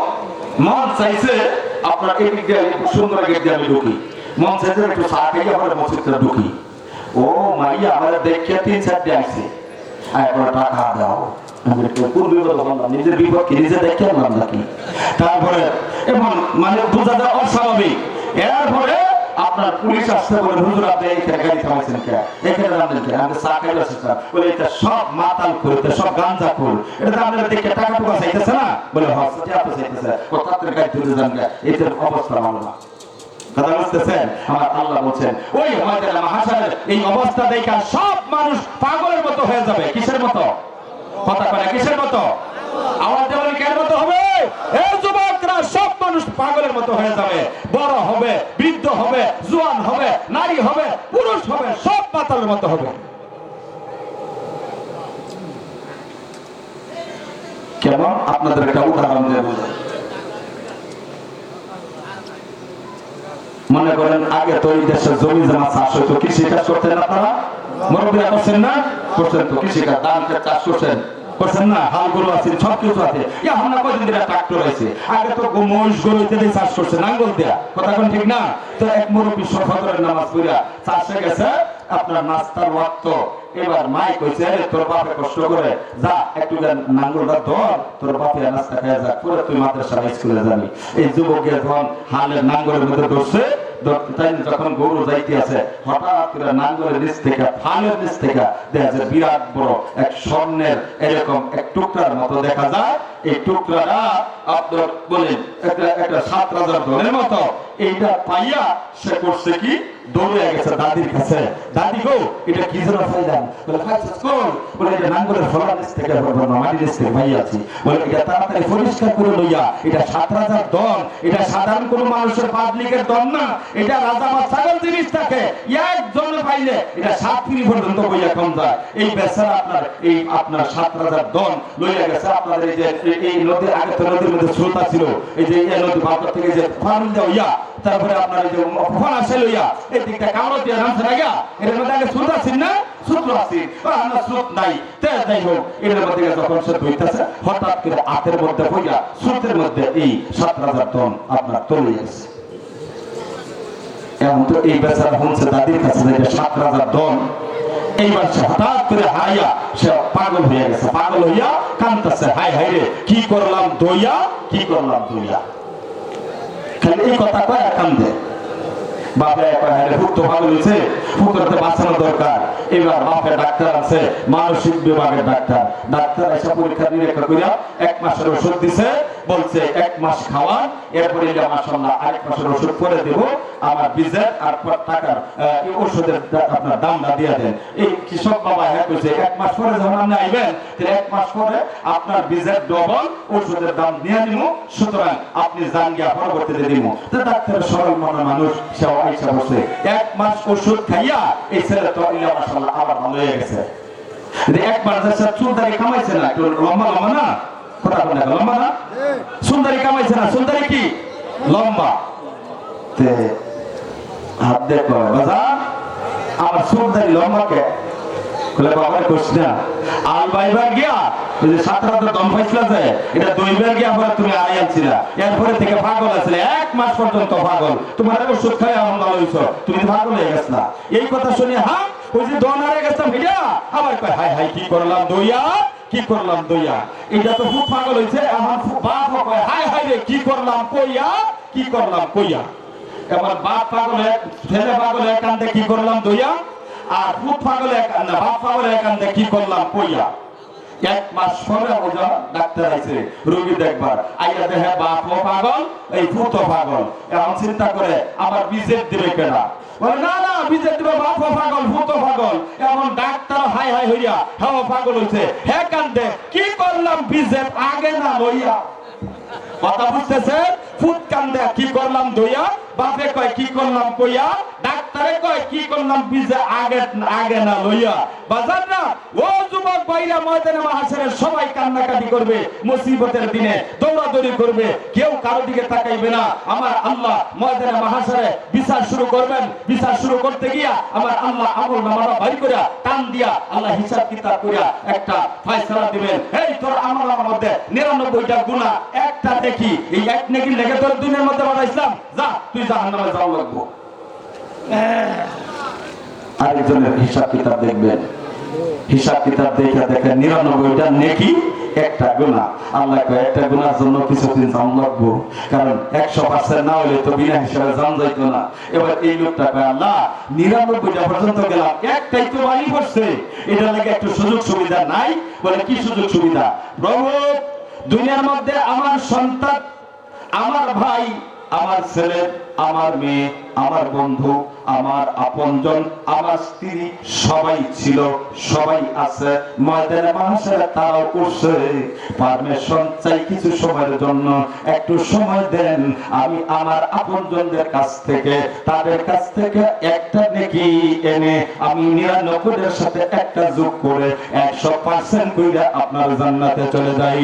Speaker 1: মন চাইছে আপনার এই দিক দিয়ে সুন্দর গেট দিয়ে আমি ঢুকি, মন চাইছে একটু চা খেয়ে আমরা মসজিদটা ঢুকি। ও মাইয়া আমাদের দেখিয়া 3-4 দিয়ে আসছে, এরপর টাকা দাও, নিজের বিপক্ষে নিজে দেখে আনলাম নাকি। তারপরে এবং মানে বোঝা যায় অস্বাভাবিক। এরপরে আপনার পুলিশ আসতে বলে, হুজুর আপনি এইখানে গাড়ি থামাইছেন কে, এখানে নামলেন কে? আমি চা খাইলে আসছিলাম। বলে এটা সব মাতাল করতে, সব গাঞ্জা কর, এটা আপনারা দেখে টাকা টুকা চাইতেছে না? বলে হাতে চাইতেছে, তাদের গাড়ি ধরে যান গে, এটার অবস্থা ভালো না। কথা বুঝতেছেন? আমার আল্লাহ বলছেন ওই ময়দানে মাহশারের এই অবস্থা দেখে সব মানুষ পাগলের মতো হয়ে যাবে। কিসের মতো? কথা কয় কিসের মতো? আওয়াজ দেবেন কেন মতো হবে? এই যুবকরা সব মানুষ পাগলের মতো হয়ে যাবে। বড় হবে, বৃদ্ধ হবে, জওয়ান হবে, নারী হবে, পুরুষ হবে, সব মাতালের মতো হবে। কেমন? আপনাদের একটা উদাহরণ দিয়ে বোঝাই। মনে করেন আগে তো এই দেশের জমি জমা চাষ হইতো, কৃষি কাজ করতেন আপনারা? মুরব্বীরা করছেন না? করছেন তো। কৃষি কাজ, ধান চাষ করছেন, করছেন না? হাল গরু আছে, সব কিছু আছে। এখন না কয়দিন ধরে ট্রাক্টর আছে। আগে তো মহিষ গরু ইত্যাদি চাষ করছে নাঙ্গল দেয়া। কথা কোন ঠিক না? তো এক মুরব্বী ফজরের নামাজ পড়া চাষে গেছে, আপনার নাস্তার ওয়াক্ত। এবার মাই কইছে, আরে তোর বাপে কষ্ট করে যা একটু নাঙ্গলটা ধর, তোর বাপে নাস্তা খেয়ে যা, পরে তুই মাদ্রাসা স্কুলে যাবি। এই যুবকের ধন হালের নাঙ্গলের মধ্যে ধরছে, তাই যখন গরু যাইতে আছে, হঠাৎ করে নাঙ্গলের নিচ থেকে, ফালের নিচ থেকে দেখা যায় বিরাট বড় এক স্বর্ণের এরকম এক টুকরার মতো দেখা যায়। এই টুকরাটা আপনার বলেন একটা ৭,০০০ ধনের মতো। এইটা পাইয়া সে করছে কি, দৌড়ে গেছে দাদির কাছে। দাদি গো, এটা কি যেন পাইলাম? বলে খাইছিস কোন? বলে এটা নাঙ্গলের ফলার নিচ থেকে, মাটির নিচ থেকে পাইয়াছি। বলে এটা তাড়াতাড়ি পরিষ্কার করে লইয়া, এটা ৭,০০০ দন, এটা সাধারণ কোন মানুষের পাবলিকের দন না, এটা রাজা বা ছাগল জিনিস থাকে। একজনে পাইলে এটা ৭ পিঁড়ি পর্যন্ত বইয়া কম যায়। এই বেচারা আপনার ৭,০০০ দন লইয়া গেছে। আপনাদের এই যে এই নদী, আগে তো নদীর মধ্যে স্রোত ছিল, এই যে এই নদী বাপর থেকে যে ফার্ম দেওয়া, তারপরে আপনার এই যে ফোন আসে লইয়া এই দিকটা কামড় দিয়ে নামছে না গা, এর মধ্যে আগে স্রোত আছে না? সূত্র আছে, আমরা স্রোত নাই। যাই হোক, এর মধ্যে যখন সে ধুইতেছে, হঠাৎ করে হাতের মধ্যে পড়িয়া স্রোতের মধ্যে এই ৭,০০০ টন আপনার তলে গেছে। এখন তো এই বেচারা শুনছে দাদির কাছে যে ৭,০০০ টন। এইবার সে হঠাৎ করে হাইয়া সে পাগল হয়ে গেছে। পাগল হইয়া কাঁদতেছে, হাই হাই রে, কি করলাম দইয়া, কি করলাম দইয়া। খালি এই কথা কয় আর কান্দে। বাপে কয় হাই রে, পুত্র পাগল হয়েছে, পুত্রকে বাঁচানো দরকার। এবার বাপে ডাক্তার আছে, মানসিক বিভাগের ডাক্তার। ডাক্তার এসে পরীক্ষা নিরীক্ষা করিয়া ১ মাসের ওষুধ দিছে, বলছে ১ মাস খাওয়ান, এরপরে মাশাআল্লাহ আরেক মাসের ওষুধ করে দেব, আমার বিজের আর টাকার ওষুধের আপনার দামটা দিয়ে দেন। এই কৃষক বাবা হ্যাঁ কইছে ১ মাস পরে যখন আপনি আইবেন, ১ মাস পরে আপনার বিজের ডবল ওষুধের দাম নিয়ে নিব, সুতরাং আপনি যান গিয়া পরবর্তীতে দিব। তো ডাক্তারের সরল মনের মানুষ সেও আইসা বসে ১ মাস ওষুধ খাইয়া এই ছেলে তো মাশাআল্লাহ আবার ভালো হয়ে গেছে। ১ মাস যাচ্ছে চুলদারি কামাইছে না, একটু লম্বা লম্বা না, কথা বলে লম্বা না, সুন্দরী কামাইছে না, সুন্দরী কি লম্বা। হাত দেখো বাজার, আমার সুন্দরী লম্বা কে বাবা কোশ না। আল বাইবার গিয়া ওই যে ৭,০০০ দম পাইছিল যে, এটা দইবার গিয়া পরে তুমি আড়াই আনছিলা, এরপরে থেকে পাগল আছিলে ১ মাস পর্যন্ত পাগল। তোমার ওষুধ খাই এমন ভালো হইছ, তুমি পাগল হয়ে গেছ না। এই কথা শুনে হ্যাঁ ওই যে দন হারে গেছিলাম ভিডিয়া, আবার কয় হাই হাই কি করলাম দইয়া, কি করলাম দইয়া। এটা তো খুব পাগল হয়েছে। এখন বাপ কয় হাই হাই রে, কি করলাম কইয়া, কি করলাম কইয়া। এবার বাপ পাগল হয়ে, ছেলে পাগল হয়ে কান্দে কি করলাম দইয়া, আর ভূত পাগল হয়ে কান্দে, বাপ পাগল হয়ে কান্দে কি করলাম কইয়া। ১ মাস পরে ওজা ডাক্তার আছে রোগী দেখবার, আইয়া দেখে বাপও পাগল, এই ভূতও পাগল। এখন চিন্তা করে আমার বিজেপ দিবে কেনা, বলে না না বিজেপ দিবে, বাপও পাগল, ভূতও পাগল। এখন ডাক্তার হাই হাই হইয়া হ্যাঁ পাগল হইছে, হ্যাঁ কান্দে কি করলাম বিজেপ আগে না লইয়া। কথা বুঝতেছে? ভূত কান্দে কি করলাম দইয়া, বাপে কয় কি করলাম কইয়া, ডাক্তারে কয় কি করলাম বিজে আগে না লইয়া। বাজার না ও যুবক ভাইরা, ময়দানে মাহশারে সবাই কান্নাকাটি করবে, মুসিবতের দিনে দৌড়াদৌড়ি করবে, কেউ কারো দিকে তাকাইবে না। আমার আল্লাহ ময়দানে মাহশারে বিচার শুরু করবেন। বিচার শুরু করতে গিয়া আমার আল্লাহ আমল নামাটা বাইর করিয়া টান দিয়া আল্লাহ হিসাব কিতাব করিয়া একটা ফয়সালা দিবেন। এই তোর আমল নামার মধ্যে ৯৯টা গুনাহ, একটা দেখি এই এক নেকি লেগে তোর দুনিয়ার মধ্যে বানাইছিলাম, যা তুই জাহান্নামে যাও লাগবো। আরেকজনের হিসাব কিতাব দেখবেন। হিসাব কিতাব দেখে দেখে 99টা নেকি একটা গুনাহ। আল্লাহ কয় একটা গুনার জন্য কিছুদিন জান লাগবো, কারণ 100% না হলে তো বিনা হিসাবে জান যাইতো না। এবার এই লোকটা কয় আল্লাহ 99টা পর্যন্ত গেলাম, একটাই তো বাড়ি পড়ছে, এটা লাগে একটু সুযোগ সুবিধা নাই? বলে কি সুযোগ সুবিধা? প্রভু দুনিয়ার মধ্যে আমার সন্তান, আমার ভাই, আমার ছেলে, আমার মেয়ে, আমার বন্ধু, আমার আপনজন, আমার স্ত্রী সবাই ছিল, সবাই আছে ময়দানে মাহশারে, তারাও করছে। পারমিশন চাই কিছু সময়ের জন্য, একটু সময় দেন, আমি আমার আপনজনদের কাছ থেকে, তাদের কাছ থেকে একটা নেকি এনে আমি 99 সাথে একটা যোগ করে 100% কইরা আপনার জান্নাতে চলে যাই।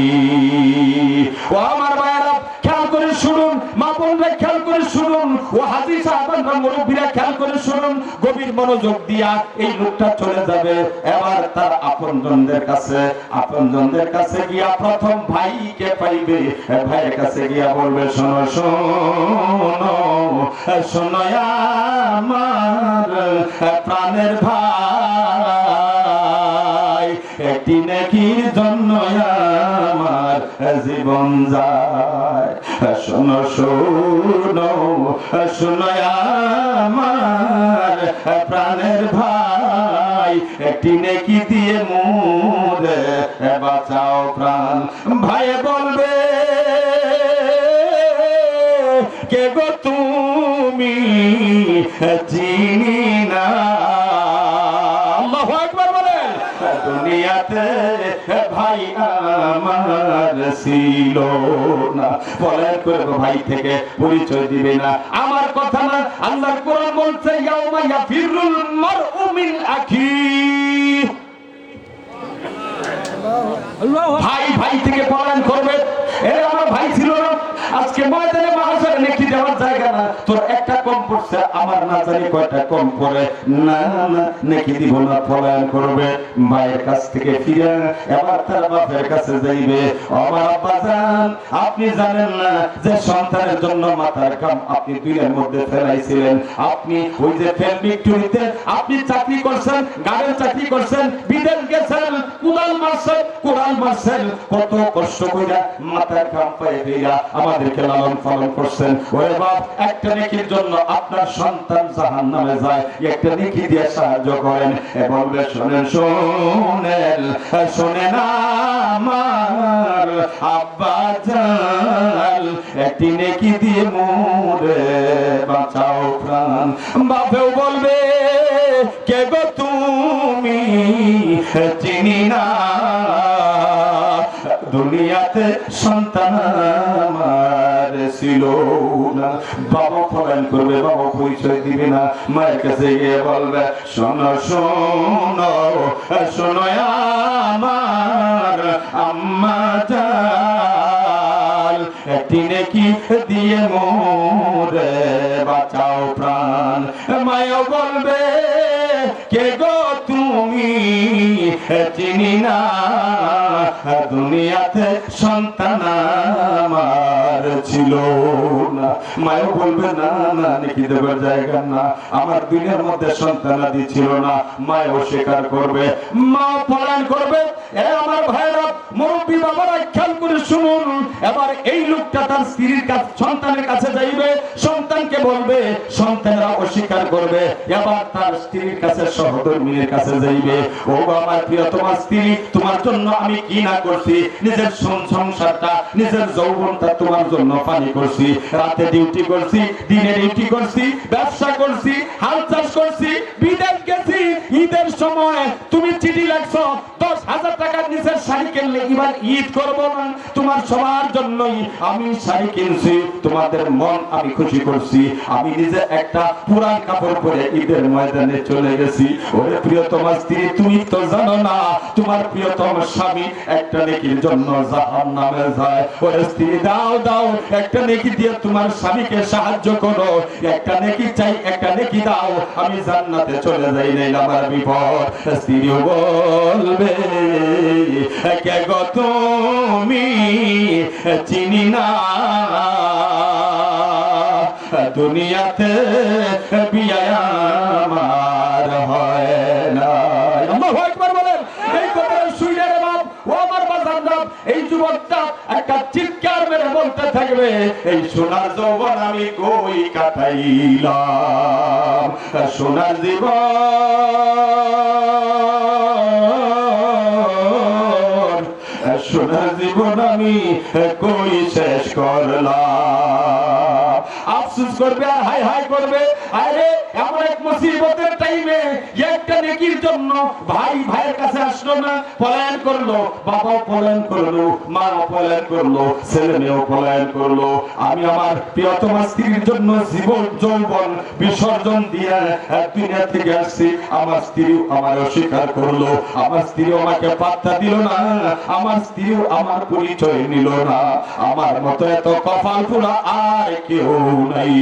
Speaker 1: ও আমার ভাইরা খেয়াল করে শুনুন, মা বোনরা খেয়াল করে শুনুন, ও হাজী সাহাবারা মুরব্বীরা খেয়াল করে শুনুন, গভীর মনোযোগ দিয়া এই লোকটা চলে যাবে এবার তার আপনজনদের কাছে। আপনজনদের কাছে গিয়া প্রথম ভাইকে পাইবে, ভাইয়ের কাছে গিয়া বলবে শোনো শোনো শোনো আমার প্রাণের ভাই, একটি নেকির জন্য আমার জীবন যায়। শোনো শোনো শোনো আমার প্রাণের ভাই, একটি নেকি দিয়ে মোরে বাঁচাও প্রাণ। ভাই বলবে কে গো তুমি, চিনি না। আল্লাহু আকবার বলেন। দুনিয়াতে ভাই আমার ছিল না, বলেন করবো ভাই থেকে পরিচয় দিবে না, আমার কথা না। আল্লাহর কোরআন বলছে ইয়াউমা ইয়াফিরুল মারউ মিন আখিহি, ভাই ভাই থেকে পলায়ন করবে। এর আমার ভাই ছিল না, আজকে ময়দানে মাহশারে নেকি দেওয়ার জায়গা না, তোর একটা কম পড়ছে, আমার না জানি কয়টা কম পড়ে, না না নেকি দিব না, পলায়ন করবে। ভাইয়ের কাছ থেকে ফিরে এবার তার বাপের কাছে যাইবে। আমার আব্বা জান, আপনি জানেন না যে সন্তানের জন্য মাথার ঘাম আপনি দুনিয়ার মধ্যে ফেলাইছিলেন। আপনি ওই যে ফ্যাক্টরিতে আপনি চাকরি করছেন, গাড়ির চাকরি করছেন, বিদেশ গেছেন, কুড়াল মারছেন, কোরআন মারছেন, কত কষ্ট কইরা মাথার ঘাম পায়ে দিয়া আমাদেরকে লালন পালন করছেন। ওরে বাপ, একটা নেকির জন্য আপনার সন্তান জাহান্নামে যায়, একটা নেকি দিয়ে সাহায্য করেন। বলবে শোনেন শোনেন শোনেন আমার আব্বা জান, একটি নেকি দিয়ে মোরে বাঁচাও প্রাণ। বাপেও বলবে কে গো তুমি, চিনি না। দুনিয়াতে সন্তান আমার ছিল না, বাবা ফলান করবে, বাবা পরিচয় দিবে না। মায়ের কাছে গিয়ে বলবে শোনো শোনো শোনো আমার আম্মা জান, একটি নেকি দিয়ে মোরে বাঁচাও প্রাণ। মায়ও বলবে কে গো তুমি, চিনি না। দুনিয়াতে সন্তান আমার ছিল না। মায়ও বলবে না না, নেকি দেবার জায়গা না, আমার দুনিয়ার মধ্যে সন্তানাদি ছিল না। মায়ও স্বীকার করবে, মা পলায়ন করবে। এ আমার ভাইরা মুরব্বী বাবারা খেয়াল করে শুনুন, এবার এই লোকটা তার স্ত্রীর কাছে, সন্তানের কাছে যাইবে, সন্তানকে বলবে, সন্তানরা অস্বীকার করবে। এবার তার স্ত্রীর কাছে, সহধর্মীর কাছে যাইবে, ও আমার প্রিয় তোমার স্ত্রী, তোমার জন্য আমি কি না করছি, নিজের সংসারটা, নিজের যৌবনটা তোমার জন্য পানি করছি, রাতে ডিউটি করছি, দিনে ডিউটি করছি, ব্যবসা করছি, হাল চাষ করছি, বিদেশ গেছি, ঈদের সময় তুমি চিঠি লাগছো 10,000 টাকার নিচে শাড়ি কিনলে এবার ঈদ করবো না, তোমার সবার জন্যই আমি শাড়ি কিনছি, তোমাদের মন আমি খুশি করছি, আমি নিজে একটা পুরান কাপড় পরে ঈদের ময়দানে চলে গেছি। ওরে প্রিয়তমা স্ত্রী, তুমি তো জানো না তোমার প্রিয়তম স্বামী একটা নেকির জন্য জাহান্নামে যায়। ওরে স্ত্রী, দাও দাও একটা নেকি দিয়ে তোমার স্বামীকে সাহায্য করো, একটা নেকি চাই, একটা নেকি দাও, আমি জান্নাতে চলে যাই, নাই আমার বিপদ। স্ত্রীও বলবে কে গো তুমি, চিনি না। দুনিয়াতে বিয়ে আমার হয় না। আল্লাহু আকবার বলেন। এই যুবকটা একটা চিৎকার মেরে বলতে থাকবে, এই সোনার যৌবন আমি কই কাটাইলাম, সোনার জীবন, সোনার জীবন আমি কই শেষ করলাম। আফসোস করবে আর হাই হাই করবে, আরে এমন এক মুসিবতের টাইমে একটা নেকির জন্য ভাই ভাইয়ের কাছে আসলো না, পলায়ন করলো, বাবাও পলায়ন করলো, মাও পলায়ন করলো, ছেলে মেয়েও পলায়ন করলো। আমি আমার প্রিয়তমা স্ত্রীর জন্য জীবন যৌবন বিসর্জন দিয়ে দুনিয়া থেকে আসছি, আমার স্ত্রীও আমার অস্বীকার করলো, আমার স্ত্রীও আমাকে পাত্তা দিল না, আমার স্ত্রীও আমার পরিচয় নিল না। আমার মতো এত কপাল পোড়া আর কেউ নাই।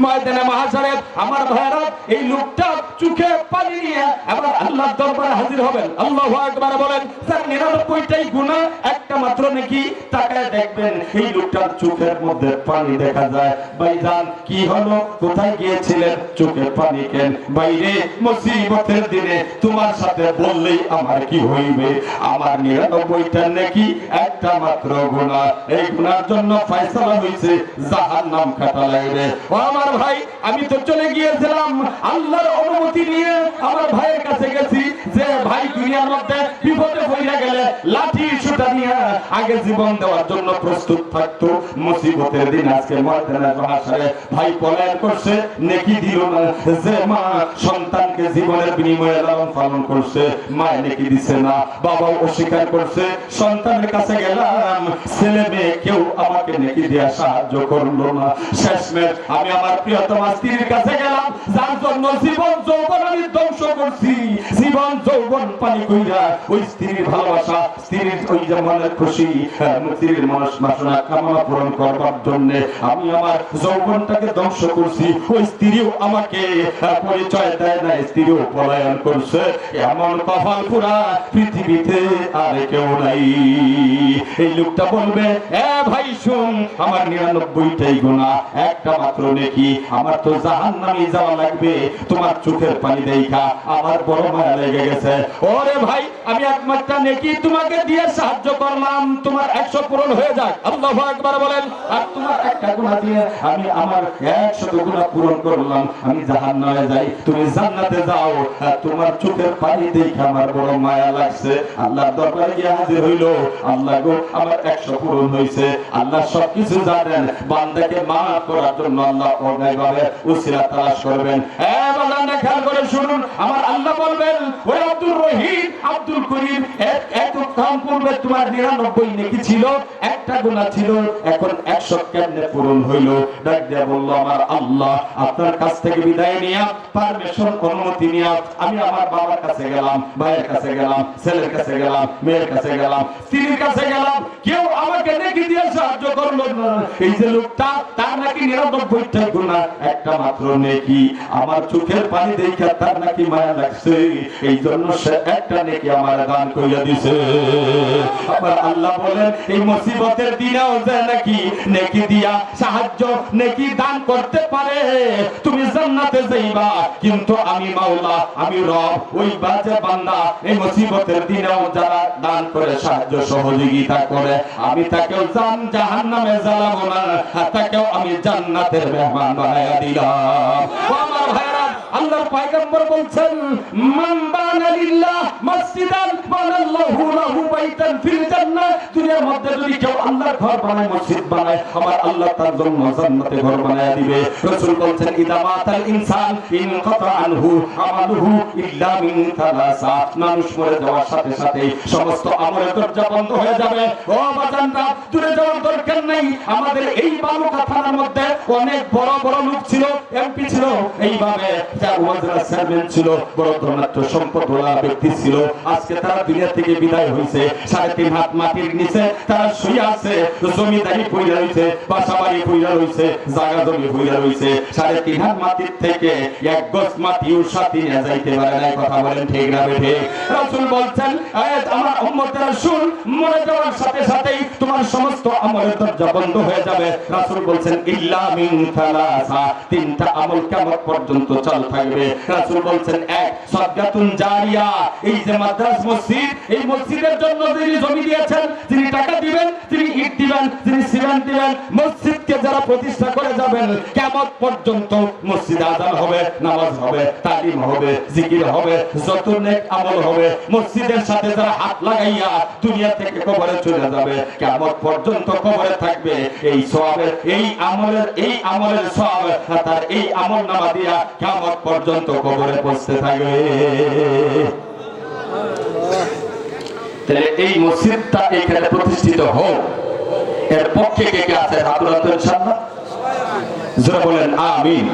Speaker 1: ময়দানে মাহশারে আমার ভাইরা এই লোকটা চোখে পানি নিয়ে আবার আল্লাহর দরবারে হাজির হবেন। আল্লাহু আকবার বলেন। তার 99টাই গুনাহ, একটা মাত্র নেকি। তাকায় দেখবেন এই লোকটার চোখের মধ্যে পানি দেখা যায়। ভাইজান কি হলো, কোথায় গিয়েছিলেন, চোখে পানি কেন? বাইরে মুসিবতের দিনে তোমার সাথে বললেই আমার কি হইবে? আমার 99টা নেকি, একটা মাত্র গুনাহ, এই গুনার জন্য ফয়সালা হইছে জাহান্নাম কাটা লাগবে। ও আমার ভাই, আমি তো চলে গিয়েছিলাম আল্লাহর অনুমতি নিয়ে আমার ভাইয়ের কাছে গেছি, যে ভাই দুনিয়ার মধ্যে বিপদে পড়ে গেলে লাঠি সুতা নিয়ে আগে জীবন দেওয়ার জন্য প্রস্তুত থাকতো। মুসিবতের দিন আজকে ময়দানে মাহশারে ভাই পলায়ন করছে, নেকি দিল না। যে মা সন্তানকে জীবনের বিনিময়ে লালন পালন করছে, মা নেকি দিছে না, বাবাও অস্বীকার করছে। সন্তানের কাছে গেলাম, ছেলে মেয়ে কেউ আমাকে নেকি দেয়া সাহায্য করলো না। শেষমেশ আমি আমার প্রিয়তমা স্ত্রীর কাছে গেলাম, যার জন্য জীবন যৌবন আমি ধ্বংস করছি, জীবন যৌবন পানি কইরা ওই স্ত্রীর ভালোবাসা, স্ত্রীর ওই যে মনের খুশি, স্ত্রীর মনের বাসনা কামনা পূরণ করবার জন্য আমি আমার যৌবনটাকে ধ্বংস করছি। ওই স্ত্রীও আমাকে পরিচয় দেয় না, স্ত্রীও পলায়ন করছে। এমন কপাল পুরা পৃথিবীতে আর কেউ নাই। এই লোকটা বলবে, এ ভাই শুন, আমার 99টাই গুনাহ, একটা মাত্র নেকি, আমার তো জাহান্নামে যাওয়া লাগবে। তোমার চোখের পানি দেখা আমার বড় মায়া লেগে গেছে। ওরে ভাই, আমি একমাত্র নেকি তোমাকে দিয়ে সাহায্য করলাম, তোমার 100 পূরণ হয়ে যাক। আল্লাহু আকবার বলেন। আর তোমার একটা গুনাহ দিয়ে আমি আমার 100 গুনাহ পূরণ করলাম, আমি জাহান্নামে যাই, তুমি জান্নাতে যাও। তোমার চোখের পানি দেখা আমার বড় মায়া লাগছে। আল্লাহর দরবারে গিয়ে হাজির হইল, আল্লাহ গো আমার 100 পূরণ হইছে। আল্লাহ সবকিছু জানেন, বান্দাকে মাফ করার জন্য আল্লাহ অনেকভাবে উসিলা তালাশ করবেন। বান্দারা খেয়াল করে শুনুন, আমার আল্লাহ বলবেন, ওই আব্দুর রহিম, আব্দুল করিম, এত কম পূর্বে তোমার 99 নেকি ছিল, একটা গুনাহ ছিল, এখন 100 কেমনে পূরণ হইল? ডাক দিয়া বলল, আমার আল্লাহ, আপনার কাছ থেকে বিদায় নিয়া, পারমিশন অনুমতি নিয়া আমি আমার বাবার কাছে গেলাম, ভাইয়ের কাছে গেলাম, ছেলের কাছে গেলাম, মেয়ের কাছে গেলাম, স্ত্রীর কাছে গেলাম, কেউ আমাকে নেকি দিয়ে সাহায্য করলো না। এই যে লোকটা, তার নাকি 99টা গুনাহ, একটা মাত্র নেকি। আমার চোখের পানি দেখা তার নাকি মায়া লাগছে, এই জন্য সে একটা নেকি আমার দান কইরা দিছে। আবার আল্লাহ বলেন, এই মুসিবতের দিনেও যে নাকি নেকি দিয়া সাহায্য, নেকি দান করতে পারে, তুমি জান্নাতে যাইবা। কিন্তু আমি মাওলা, আমি রব, ওই বাজে বান্দা এই মুসিবতের দিনেও যারা দান করে, সাহায্য সহযোগিতা করে, আমি তাকেও জাহান্নামে জ্বালাবো না, তাকেও আমি জান্নাতের মেহমান বানায়া দিলাম। আমার ভাইরা, আল্লাহর পয়গম্বর বলছেন, মান বানা লিল্লাহ মসজিদান বানাল্লাহু লাহু বাইতান ফিল জান্নাহ। দুনিয়ার মধ্যে যদি কেউ আল্লাহর ঘর বানায়, মসজিদ বানায়, আমার আল্লাহ তার জন্য জান্নাতে ঘর বানায়া দিবে। রাসূল বলেন, ইদা মাতাল ইনসান ইনকাতা আনহু আমালুহু ইল্লা মিন তালাসা। মানুষ মরে যাওয়ার সাথে সাথে সমস্ত আমলের দরজা বন্ধ হয়ে যাবে। ও বাজানরা, দূরে যাওয়ার দরকার নেই। আমাদের এই বালুকা থানার মধ্যে অনেক বড় বড় লোক ছিল, এমপি ছিল, এইভাবে উপজেলা চেয়ারম্যান ছিল, বড় ধনাঢ্য সম্পদওয়ালা ব্যক্তি ছিল। আজকে তারা দুনিয়া থেকে বিদায় হয়েছে। 3.5 হাত মাটির নিচে তারা শুয়ে আছে। জমিদারি পইরা রইছে, বাসাবাড়ি পইরা রইছে, জায়গা জমি পইরা রইছে। 3.5 হাত মাটির থেকে 1 গজ মাটিও সাথে নিয়ে যাইতে পারে না। কথা বলেন ঠিক না বেঠিক? রাসূল বলছেন, আমার উম্মতেরা শুন, মরে যাওয়ার সাথে সাথেই তোমার সমস্ত আমলের দরজা বন্ধ হয়ে যাবে। রাসূল বলছেন, ইল্লা মিন তালাসা, 3টা আমল কিয়ামত পর্যন্ত চালু থাকবে। রাসূল বলছেন, 1 সাদকাতুন জারিয়া, এই যে মাদ্রাসা মসজিদ, এই মসজিদের জন্য যিনি জমি দিয়েছেন, যিনি টাকা দিবেন, যিনি ইট দিবেন, যিনি সিমেন্ট দিবেন, মসজিদকে যারা প্রতিষ্ঠা করে যাবেন, কিয়ামত পর্যন্ত মসজিদে আযান হবে, নামাজ হবে, তালিম হবে, জিকির হবে, যত নেক আমল হবে, মসজিদের সাথে যারা হাত লাগাইয়া দুনিয়া থেকে কবরে চলে যাবে, কিয়ামত পর্যন্ত কবরে থাকবে, এই সওয়াবের এই আমলের সওয়াব তার এই আমলনামা দিয়া কিয়ামত পর্যন্ত কবরে পৌঁছতে থাকবে। তাহলে এই মসজিদটা এখানে প্রতিষ্ঠিত হোক, এর পক্ষে কে কে আছে? হাত তুলুন ইনশাআল্লাহ। জোরে বলেন আমিন।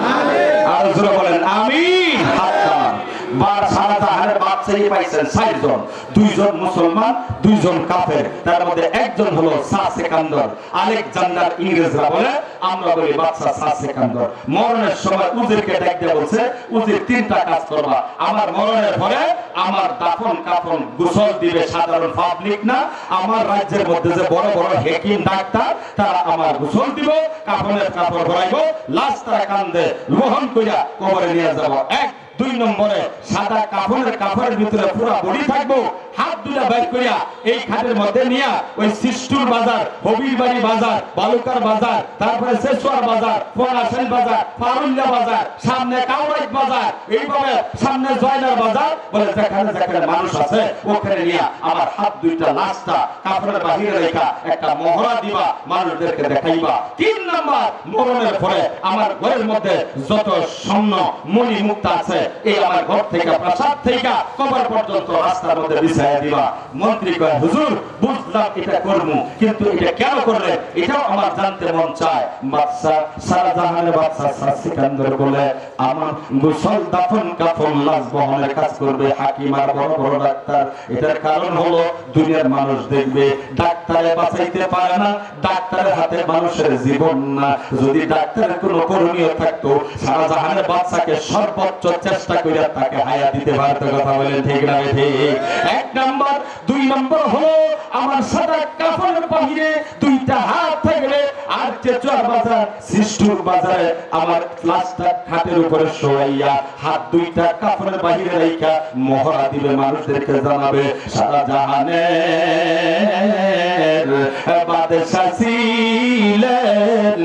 Speaker 1: আর জোরে বলেন আমিন। হাত নামান। বার শাহজাহানের বাদশাহী পাইছেন 4 জন, 2 জন মুসলমান, 2 জন কাফের। তার মধ্যে একজন হলো শাহ সেকান্দর, আলেকজান্ডার। ইংরেজরা বলে, আমরা বলি বাদশা শাহ সেকান্দর। মরণের সময় উজিরকে ডাক দিয়ে বলছে, উজির 3টা কাজ করবা। আমার মরণের পরে আমার দাফন কাফন গোসল দিবে সাধারণ পাবলিক না, আমার রাজ্যের মধ্যে যে বড় বড় হেকিম ডাক্তার তারা আমার গোসল দিব, কাফনের কাপড় ভরাইব, লাশ তারা কান্দে লোহন কইরা কবরে নিয়ে যাব। 1 2 নম্বরে সাদা কাপড়ের ভিতরে পুরো বডি থাকবো, হাত দুটা বাইর করিয়া এই খাটের মধ্যে নিয়া ওই সিস্টুর বাজার, হবিরবাড়ি বাজার, বালুকার বাজার, তারপরে শেষওয়ার বাজার, ফরাসেন বাজার, ফারুল্লা বাজার, সামনে কাউরাইট বাজার, এইভাবে সামনে জয়নার বাজার, বলে যেখানে যেখানে মানুষ আছে ওখানে নিয়া আমার হাত দুইটা লাশটা কাপড়ের বাহিরে রেখা একটা মহড়া দিবা, মানুষদেরকে দেখাইবা। 3 নম্বর, মরণের পরে আমার ঘরের মধ্যে যত স্বর্ণ মণি মুক্তা আছে এই আমার ঘর থেকে প্রাসাদ থেকে কবর পর্যন্ত রাস্তার মধ্যে বিছায়া দিবা। মন্ত্রী কয়, হুজুর বুঝলাম এটা করব, কিন্তু এটা কেন করলে এটাও আমার জানতে মন চায়। বাদশা শাহজাহানের বাদশা শাহ সিকান্দর বলে, আমার গোসল দাফন কাফন লাশ বহনের কাজ করবে হাকিম আর বড় বড় ডাক্তার। এটার কারণ হলো দুনিয়ার মানুষ দেখবে ডাক্তারে বাঁচাইতে পারে না, ডাক্তারের হাতে মানুষের জীবন না। যদি ডাক্তারের কোনো করণীয় থাকতো শাহজাহানের বাদশাকে সর্বোচ্চ চেষ্টা করে তাকে হায়াত দিতে পারতো। কথা বলেন ঠিক না ঠিক? 1 নম্বর। 2 নম্বর হলো আমার সাদা কাফনের বাহিরে 2টা হাত থাকলে আর চেচুয়ার বাজার, সিস্টুর বাজারে আমার লাশটা খাটের উপরে শোয়াইয়া হাত 2টা কাফনের বাহিরে রাইখা মহড়া দিবে, মানুষদেরকে জানাবে শাহজাহানের বাদশা ছিলেন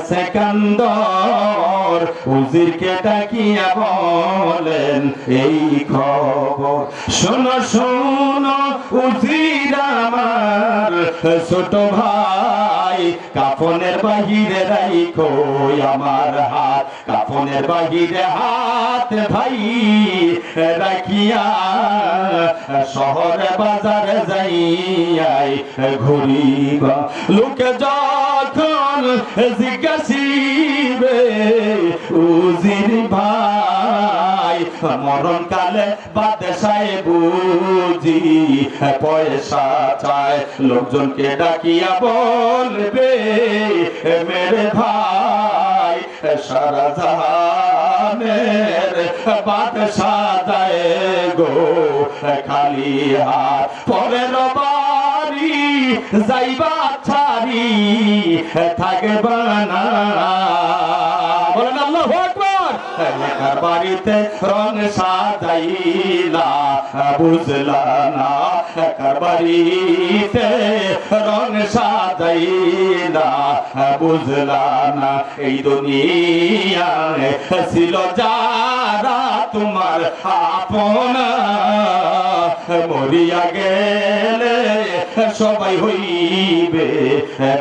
Speaker 1: সেকান্দর, উজিরকে ডাকিয়া বলেন এই খবর। শোনো শোনো উজির আমার ছোট ভাই, কাফনের বাহিরে রাইখো আমার হাত, কাফনের বাহিরে হাত ভাই রাখিয়া শহরে বাজারে যাইয়াই ঘুরিবা। লোকে যখন জিজ্ঞাসিবে উজির ভাই, মরণ কালে বাদশায় বুঝি পয়সা চায়, লোকজনকে ডাকিয়া বলবে মেরে ভাই সারা জাহানের বাদশা যায় গো খালি হাত, পরের বাড়ি যাইবা ছাড়ি থাকবা না। বলেন আল্লাহু আকবার। এলাকার বাড়িতে রং সাজাইলা বুঝলা না, এলাকার বাড়িতে রং সাজাইলা বুঝলা না। এই দুনিয়ায় ছিল যারা তোমার আপনা, মরিয়া গেলে সবাই হইবে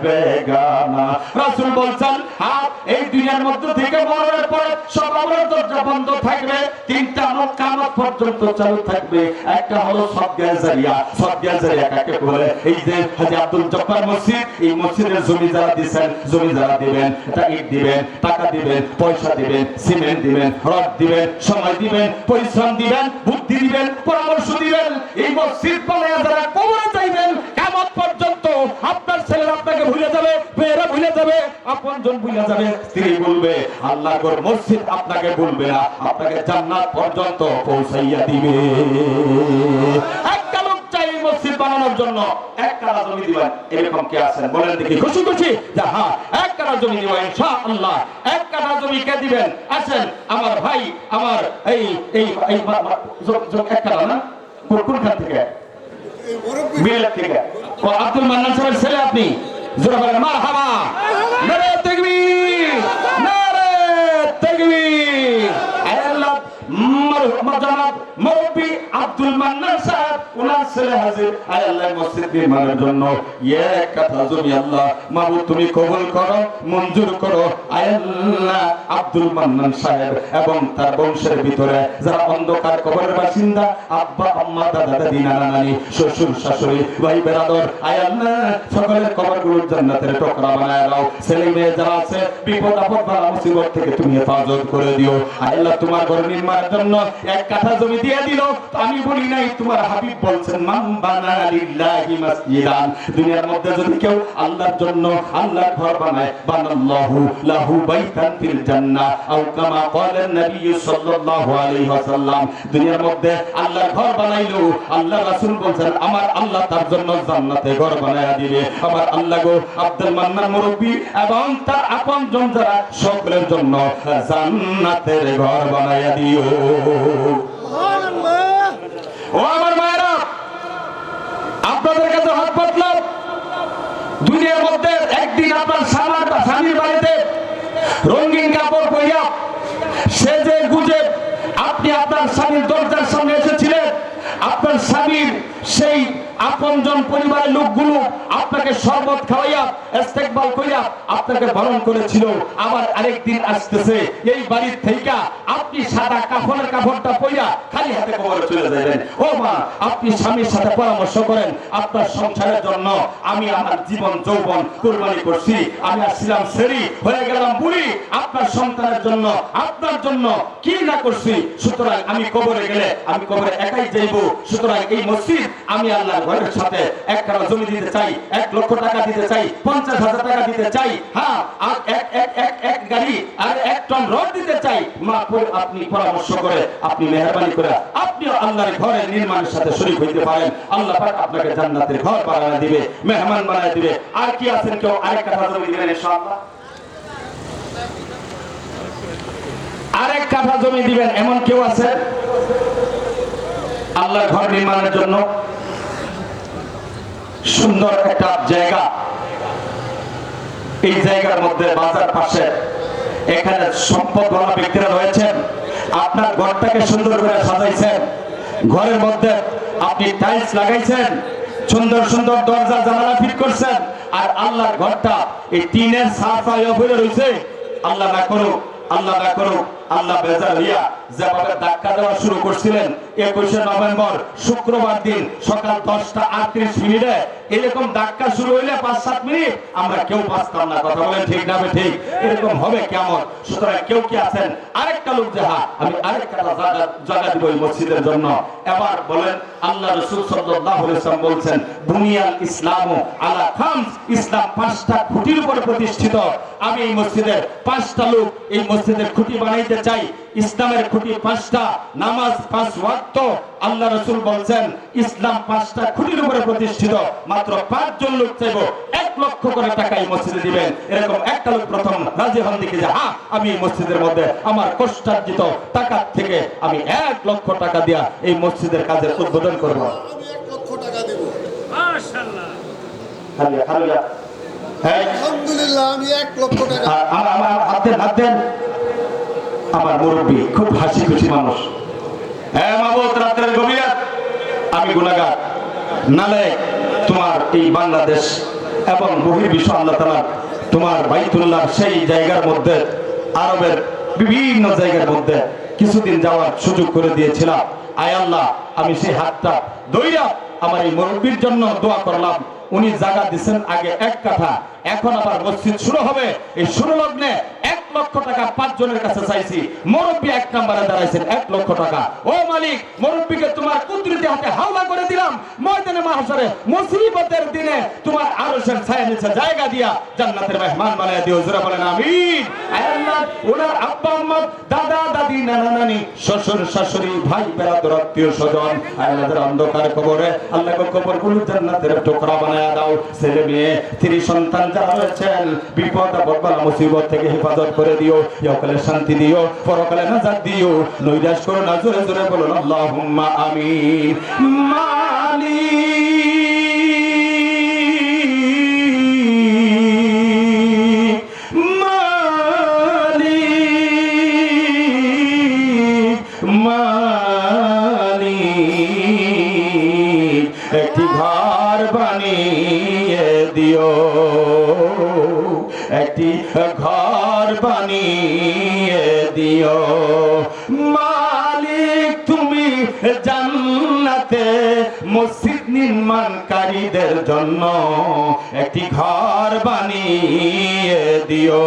Speaker 1: বেগানা। রাসূল বলছেন, হাত এই দুনিয়ার মধ্যে থেকে মরণের পরে সব আমল দরজা বন্ধ থাকবে, 3টা আমল কিয়ামত পর্যন্ত চালু থাকবে। একটা হলো সদকা জারিয়া। সদকা জারিয়া কাকে বলে? এই যে হাজী আব্দুল জব্বার মসজিদ, এই মসজিদের জমি যারা দিবেন, জমি যারা দিবেন, ইট দিবেন, টাকা দিবেন, পয়সা দিবেন, সিমেন্ট দিবেন, রড দিবেন, সময় দিবেন, পরিশ্রম দিবেন, বুদ্ধি দিবেন, পরামর্শ দিবেন, এই মসজিদ বানায়া যারা কবরে যাইবেন, কিয়ামত পর্যন্ত আপনার ছেলেরা আপনাকে ভুলে যাবে, মেয়েরা ভুলে যাবে, আপনজন ভুলে যাবে, স্ত্রী বলবে, আল্লাহর ঘর মসজিদ আপনাকে বলবে না, আপনাকে জান্নাত পর্যন্ত পৌঁছাইয়া দিবে। একটা লোক চাই মসজিদ বানানোর জন্য 1 কাঠা জমি দিবেন, এরকম কে আছেন বলেন দেখি? খুশি খুশি যে হ্যাঁ 1 কাঠা জমি দিব ইনশাআল্লাহ। 1 কাঠা জমি কে দিবেন? আছেন আমার ভাই, আমার এই 1 কাঠা না, কোন খান থেকে? বিলের থেকে। ও আব্দুল মান্নান সাহেবের ছেলে আপনি? জোরে বলেন মারহাবা। নারে তাকবীর, নারে তাকবীর। আয় আল্লাহ, জনাব মুরব্বি আব্দুল মান্নান সাহেব ওনার ছেলে হাজির। আয় আল্লাহ, মসজিদ নির্মাণের জন্য এক কাঠা জমি আল্লাহ মাবুদ তুমি কবুল করো, মঞ্জুর করো। আয় আল্লাহ, আব্দুল মান্নান সাহেব এবং তার বংশের ভিতরে যারা অন্ধকার কবরের বাসিন্দা, আব্বা আম্মা দাদা দাদি নানা নানি শ্বশুর শাশুড়ি ভাই বেরাদর, আয় আল্লাহ সকলের কবরগুলোর জান্নাতের টুকরা বানায় দাও। ছেলে মেয়ে যারা আছে বিপদ আপদ বালা মুসিবত থেকে তুমি হেফাজত করে দিও। আয় আল্লাহ, তোমার ঘর নির্মাণের জন্য এক কাঠা জমি দিয়ে দিল। আমি বলি নাই, তোমার হাবিব বলছেন মান বানা লিল্লাহি মাসজিদান। দুনিয়ার মধ্যে যদি কেউ আল্লাহর জন্য আল্লাহর ঘর বানায়, বানাল্লাহু লাহু বাইতান ফিল জান্নাহ আও কামা ক্বালা নবী সাল্লাল্লাহু আলাইহি ওয়াসাল্লাম। দুনিয়ার মধ্যে আল্লাহর ঘর বানাইলো, আল্লাহ রাসূল বলছেন আমার আল্লাহ তার জন্য জান্নাতে ঘর বানায়া দিবে। আমার আল্লাহ গো আব্দুল মান্নান মুরব্বি এবং তার আপনজন যারা সকলের জন্য জান্নাতের ঘর বানায়া দিও। ও আমার মায়েরা, আপনাদের কাছে হাত পাতলাম। দুনিয়ার মধ্যে একদিন আপনার স্বামীর বাড়িতে রঙিন কাপড় পরিয়া সেজে গুজে আপনি আপনার স্বামীর দরজার সামনে এসেছিলেন। আপনার স্বামীর সেই আপনজন পরিবারের লোকগুলো আপনাকে শরবত খাওয়াইয়া ইস্তেকবাল কইরা আপনাকে বরণ করেছিল। আবার আরেকদিন আসতেছে এই বাড়ির থেকে আপনি সাদা কাফনের কাপড়টা পইরা খালি হাতে কবরে চলে যাবেন। ও মা, আপনি স্বামীর সাথে পরামর্শ করেন আপনার সংসারের জন্য আমি আমার জীবন যৌবন কুরবানি করছি, আমি আসছিলাম সেরি হয়ে গেলাম বুড়ি আপনার সন্তানের জন্য, আপনার জন্য কি না করছি। সুতরাং আমি কবরে গেলে আমি কবরে একাই যাইব। সুতরাং এই মসজিদ আমি আল্লাহর ঘরের সাথে এক কাঠা জমি দিতে চাই, 1 লক্ষ টাকা দিতে চাই, 50,000 টাকা দিতে চাই, হ্যাঁ আর এক গাড়ি আর 1 টন রড দিতে চাই। মা আপনি পরামর্শ করে আপনি মেহেরবানি করে আপনিও আল্লাহর ঘরের নির্মাণের সাথে শরীক হইতে পারেন। আল্লাহ পাক আপনাকে জান্নাতের ঘর বানায় দিবে, মেহমান বানায় দিবে। আর কি আছেন কেউ আরেক কাঠা জমি দিবেন ইনশাআল্লাহ? আরেক কাঠা জমি দিবেন এমন কেউ আছে আল্লাহর ঘর নির্মাণের জন্য? সুন্দর একটা জায়গা, এই জায়গার মধ্যে বাজার পাশে এখানে সম্পদওয়ালা ব্যক্তিরা রয়েছেন। আপনার ঘরটাকে সুন্দর করে সাজাইছেন, ঘরের মধ্যে আপনি টাইলস লাগাইছেন, সুন্দর সুন্দর দরজা জানালা ফিট করছেন, আর আল্লাহর ঘরটা এই টিনের ছায়া হয়ে রয়েছে। আল্লাহ না করুক, আল্লাহ না করুক, আল্লাহ বেজার হইয়া যেভাবে ধাক্কা দেওয়া শুরু করছিলেন 21শে নভেম্বর শুক্রবার দিন সকাল 10:38 এরকম ধাক্কা শুরু হইলে 5-7 মিনিট আমরা কেউ বাঁচতাম না। কথা বলেন ঠিক না ঠিক? এরকম হবে কেমন? সুতরাং কেউ কি আছেন আরেকটা লোক যাহা আমি আরেকটা জায়গা দিব এই মসজিদের জন্য? এবার বলেন আল্লাহ রাসূল সাল্লাল্লাহু আলাইহি ওয়াসাল্লাম বলছেন বুনিয়াল ইসলামু আলা খামস, ইসলাম 5টা খুঁটির উপর প্রতিষ্ঠিত। আমি এই মসজিদের 5টা লোক এই মসজিদের খুঁটি বানাইতে চাই। ইসলামের খুঁটি 5টা, নামাজ 5 ওয়াক্ত। আল্লাহ রাসূল বলছেন ইসলাম 5টা খুঁটির উপরে প্রতিষ্ঠিত। মাত্র 5 জন লোক চাইবো 1 লক্ষ করে টাকা এই মসজিদে দিবেন। এরকম একটা লোক প্রথম রাজি হন দিকে যে হ্যাঁ আমি এই মসজিদের মধ্যে আমার কষ্টার্জিত টাকা থেকে আমি 1 লক্ষ টাকা দিয়া এই মসজিদের কাজের উদ্বোধন করব।
Speaker 2: আমি 1 লক্ষ টাকা দেব।
Speaker 3: মাশাআল্লাহ।
Speaker 1: হালিয়া
Speaker 2: আলহামদুলিল্লাহ, আমি 1 লক্ষ টাকা।
Speaker 1: আমার হাত দেন। আমার মুরব্বী খুব হাসি খুশি মানুষ। হ্যাঁ মাবুদ, রাতের গভীর আমি গুনাহগার নালায়েক। তোমার এই বাংলাদেশ এবং বহির্বিশ্ব আল্লাহ তাআলা তোমার বাইতুল্লাহ সেই জায়গার মধ্যে আরবের বিভিন্ন জায়গার মধ্যে কিছুদিন যাওয়ার সুযোগ করে দিয়েছিলাম। আয় আল্লাহ, আমি সেই হাতটা ধইরা আমার এই মুরব্বীর জন্য দোয়া করলাম। উনি জায়গা দিচ্ছেন আগে 1 কাঠা, এখন আবার মসজিদ শুরু হবে। এই শুরু লগ্নে 1 লক্ষ টাকা 5 জনের কাছে চাইছি। মুরব্বী 1 নম্বরে দাঁড়াইছেন 1 লক্ষ টাকা। ও মালিক, মুরব্বীকে তোমার কুদরতি হাতে হাওলা করে দিলাম। ময়দানে মাহশরে মুসিবতের দিনে তোমার আরশের ছায়া নিচে জায়গা দিয়া জান্নাতের মেহমান বানায় দিও। জোরে বলেন আমিন। আয় আল্লাহ, ওনার আব্বা আম্মা দাদা দাদি নানা নানি শ্বশুর শাশুড়ি ভাই বেরাদর আত্মীয় স্বজন আয় আল্লাহ অন্ধকার কবরে আল্লাহ কবরগুলো জান্নাতের টুকরা বানায় দাও। ছেলে মেয়ে 3 সন্তান যারা রয়েছেন বিপদ আপদ বালা মুসিবত থেকে হেফাজত করে দিও। ইহকালে শান্তি দিও, পরকালে নাজাত দিও, নৈরাশ করো না। জোরে জোরে বলুন আল্লাহুম্মা আমিন। মালিক বানিয়ে দিও, একটি ঘর বানিয়ে দিও। মালিক তুমি জান্নাতে মসজিদ নির্মাণকারীদের জন্য একটি ঘর বানিয়ে দিও,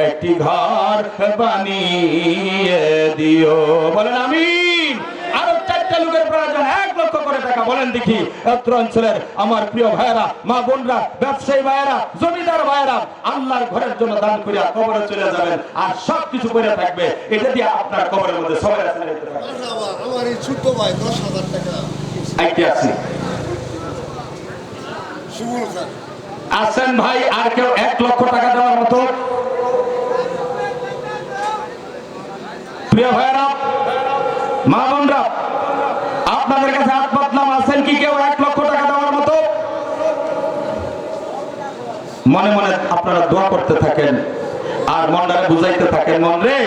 Speaker 1: একটি ঘর বানিয়ে দিও। বলেন আমিন। আরো 4টা লোকের প্রয়োজন, 1 লক্ষ করে টাকা। বলেন দেখি অত্র অঞ্চলের আমার প্রিয় ভাইয়েরা, মা বোনরা, ব্যবসায়ী ভাইয়েরা, জমিদার ভাইয়েরা, আল্লাহর ঘরের জন্য দান করিয়া কবরে চলে যাবেন আর সবকিছু পড়ে থাকবে, এটা দিয়ে আপনার কবরের মধ্যে সবাই আছে।
Speaker 2: আমার এই ছোট্ট ভাই 10,000 টাকা
Speaker 1: আইতে আছে
Speaker 2: সুমন খান
Speaker 1: আছেন ভাই? আর কেউ 1 লক্ষ টাকা দেওয়ার মতো? প্রিয় ভাইয়েরা, মা বোনরা, আপনাদের কাছে হাত পাতলাম, আছেন কি কেউ 1 লক্ষ টাকা দেওয়ার মতো? মনে মনে আপনারা দোয়া করতে থাকেন আর মনটারে বুঝাইতে থাকেন, মন রে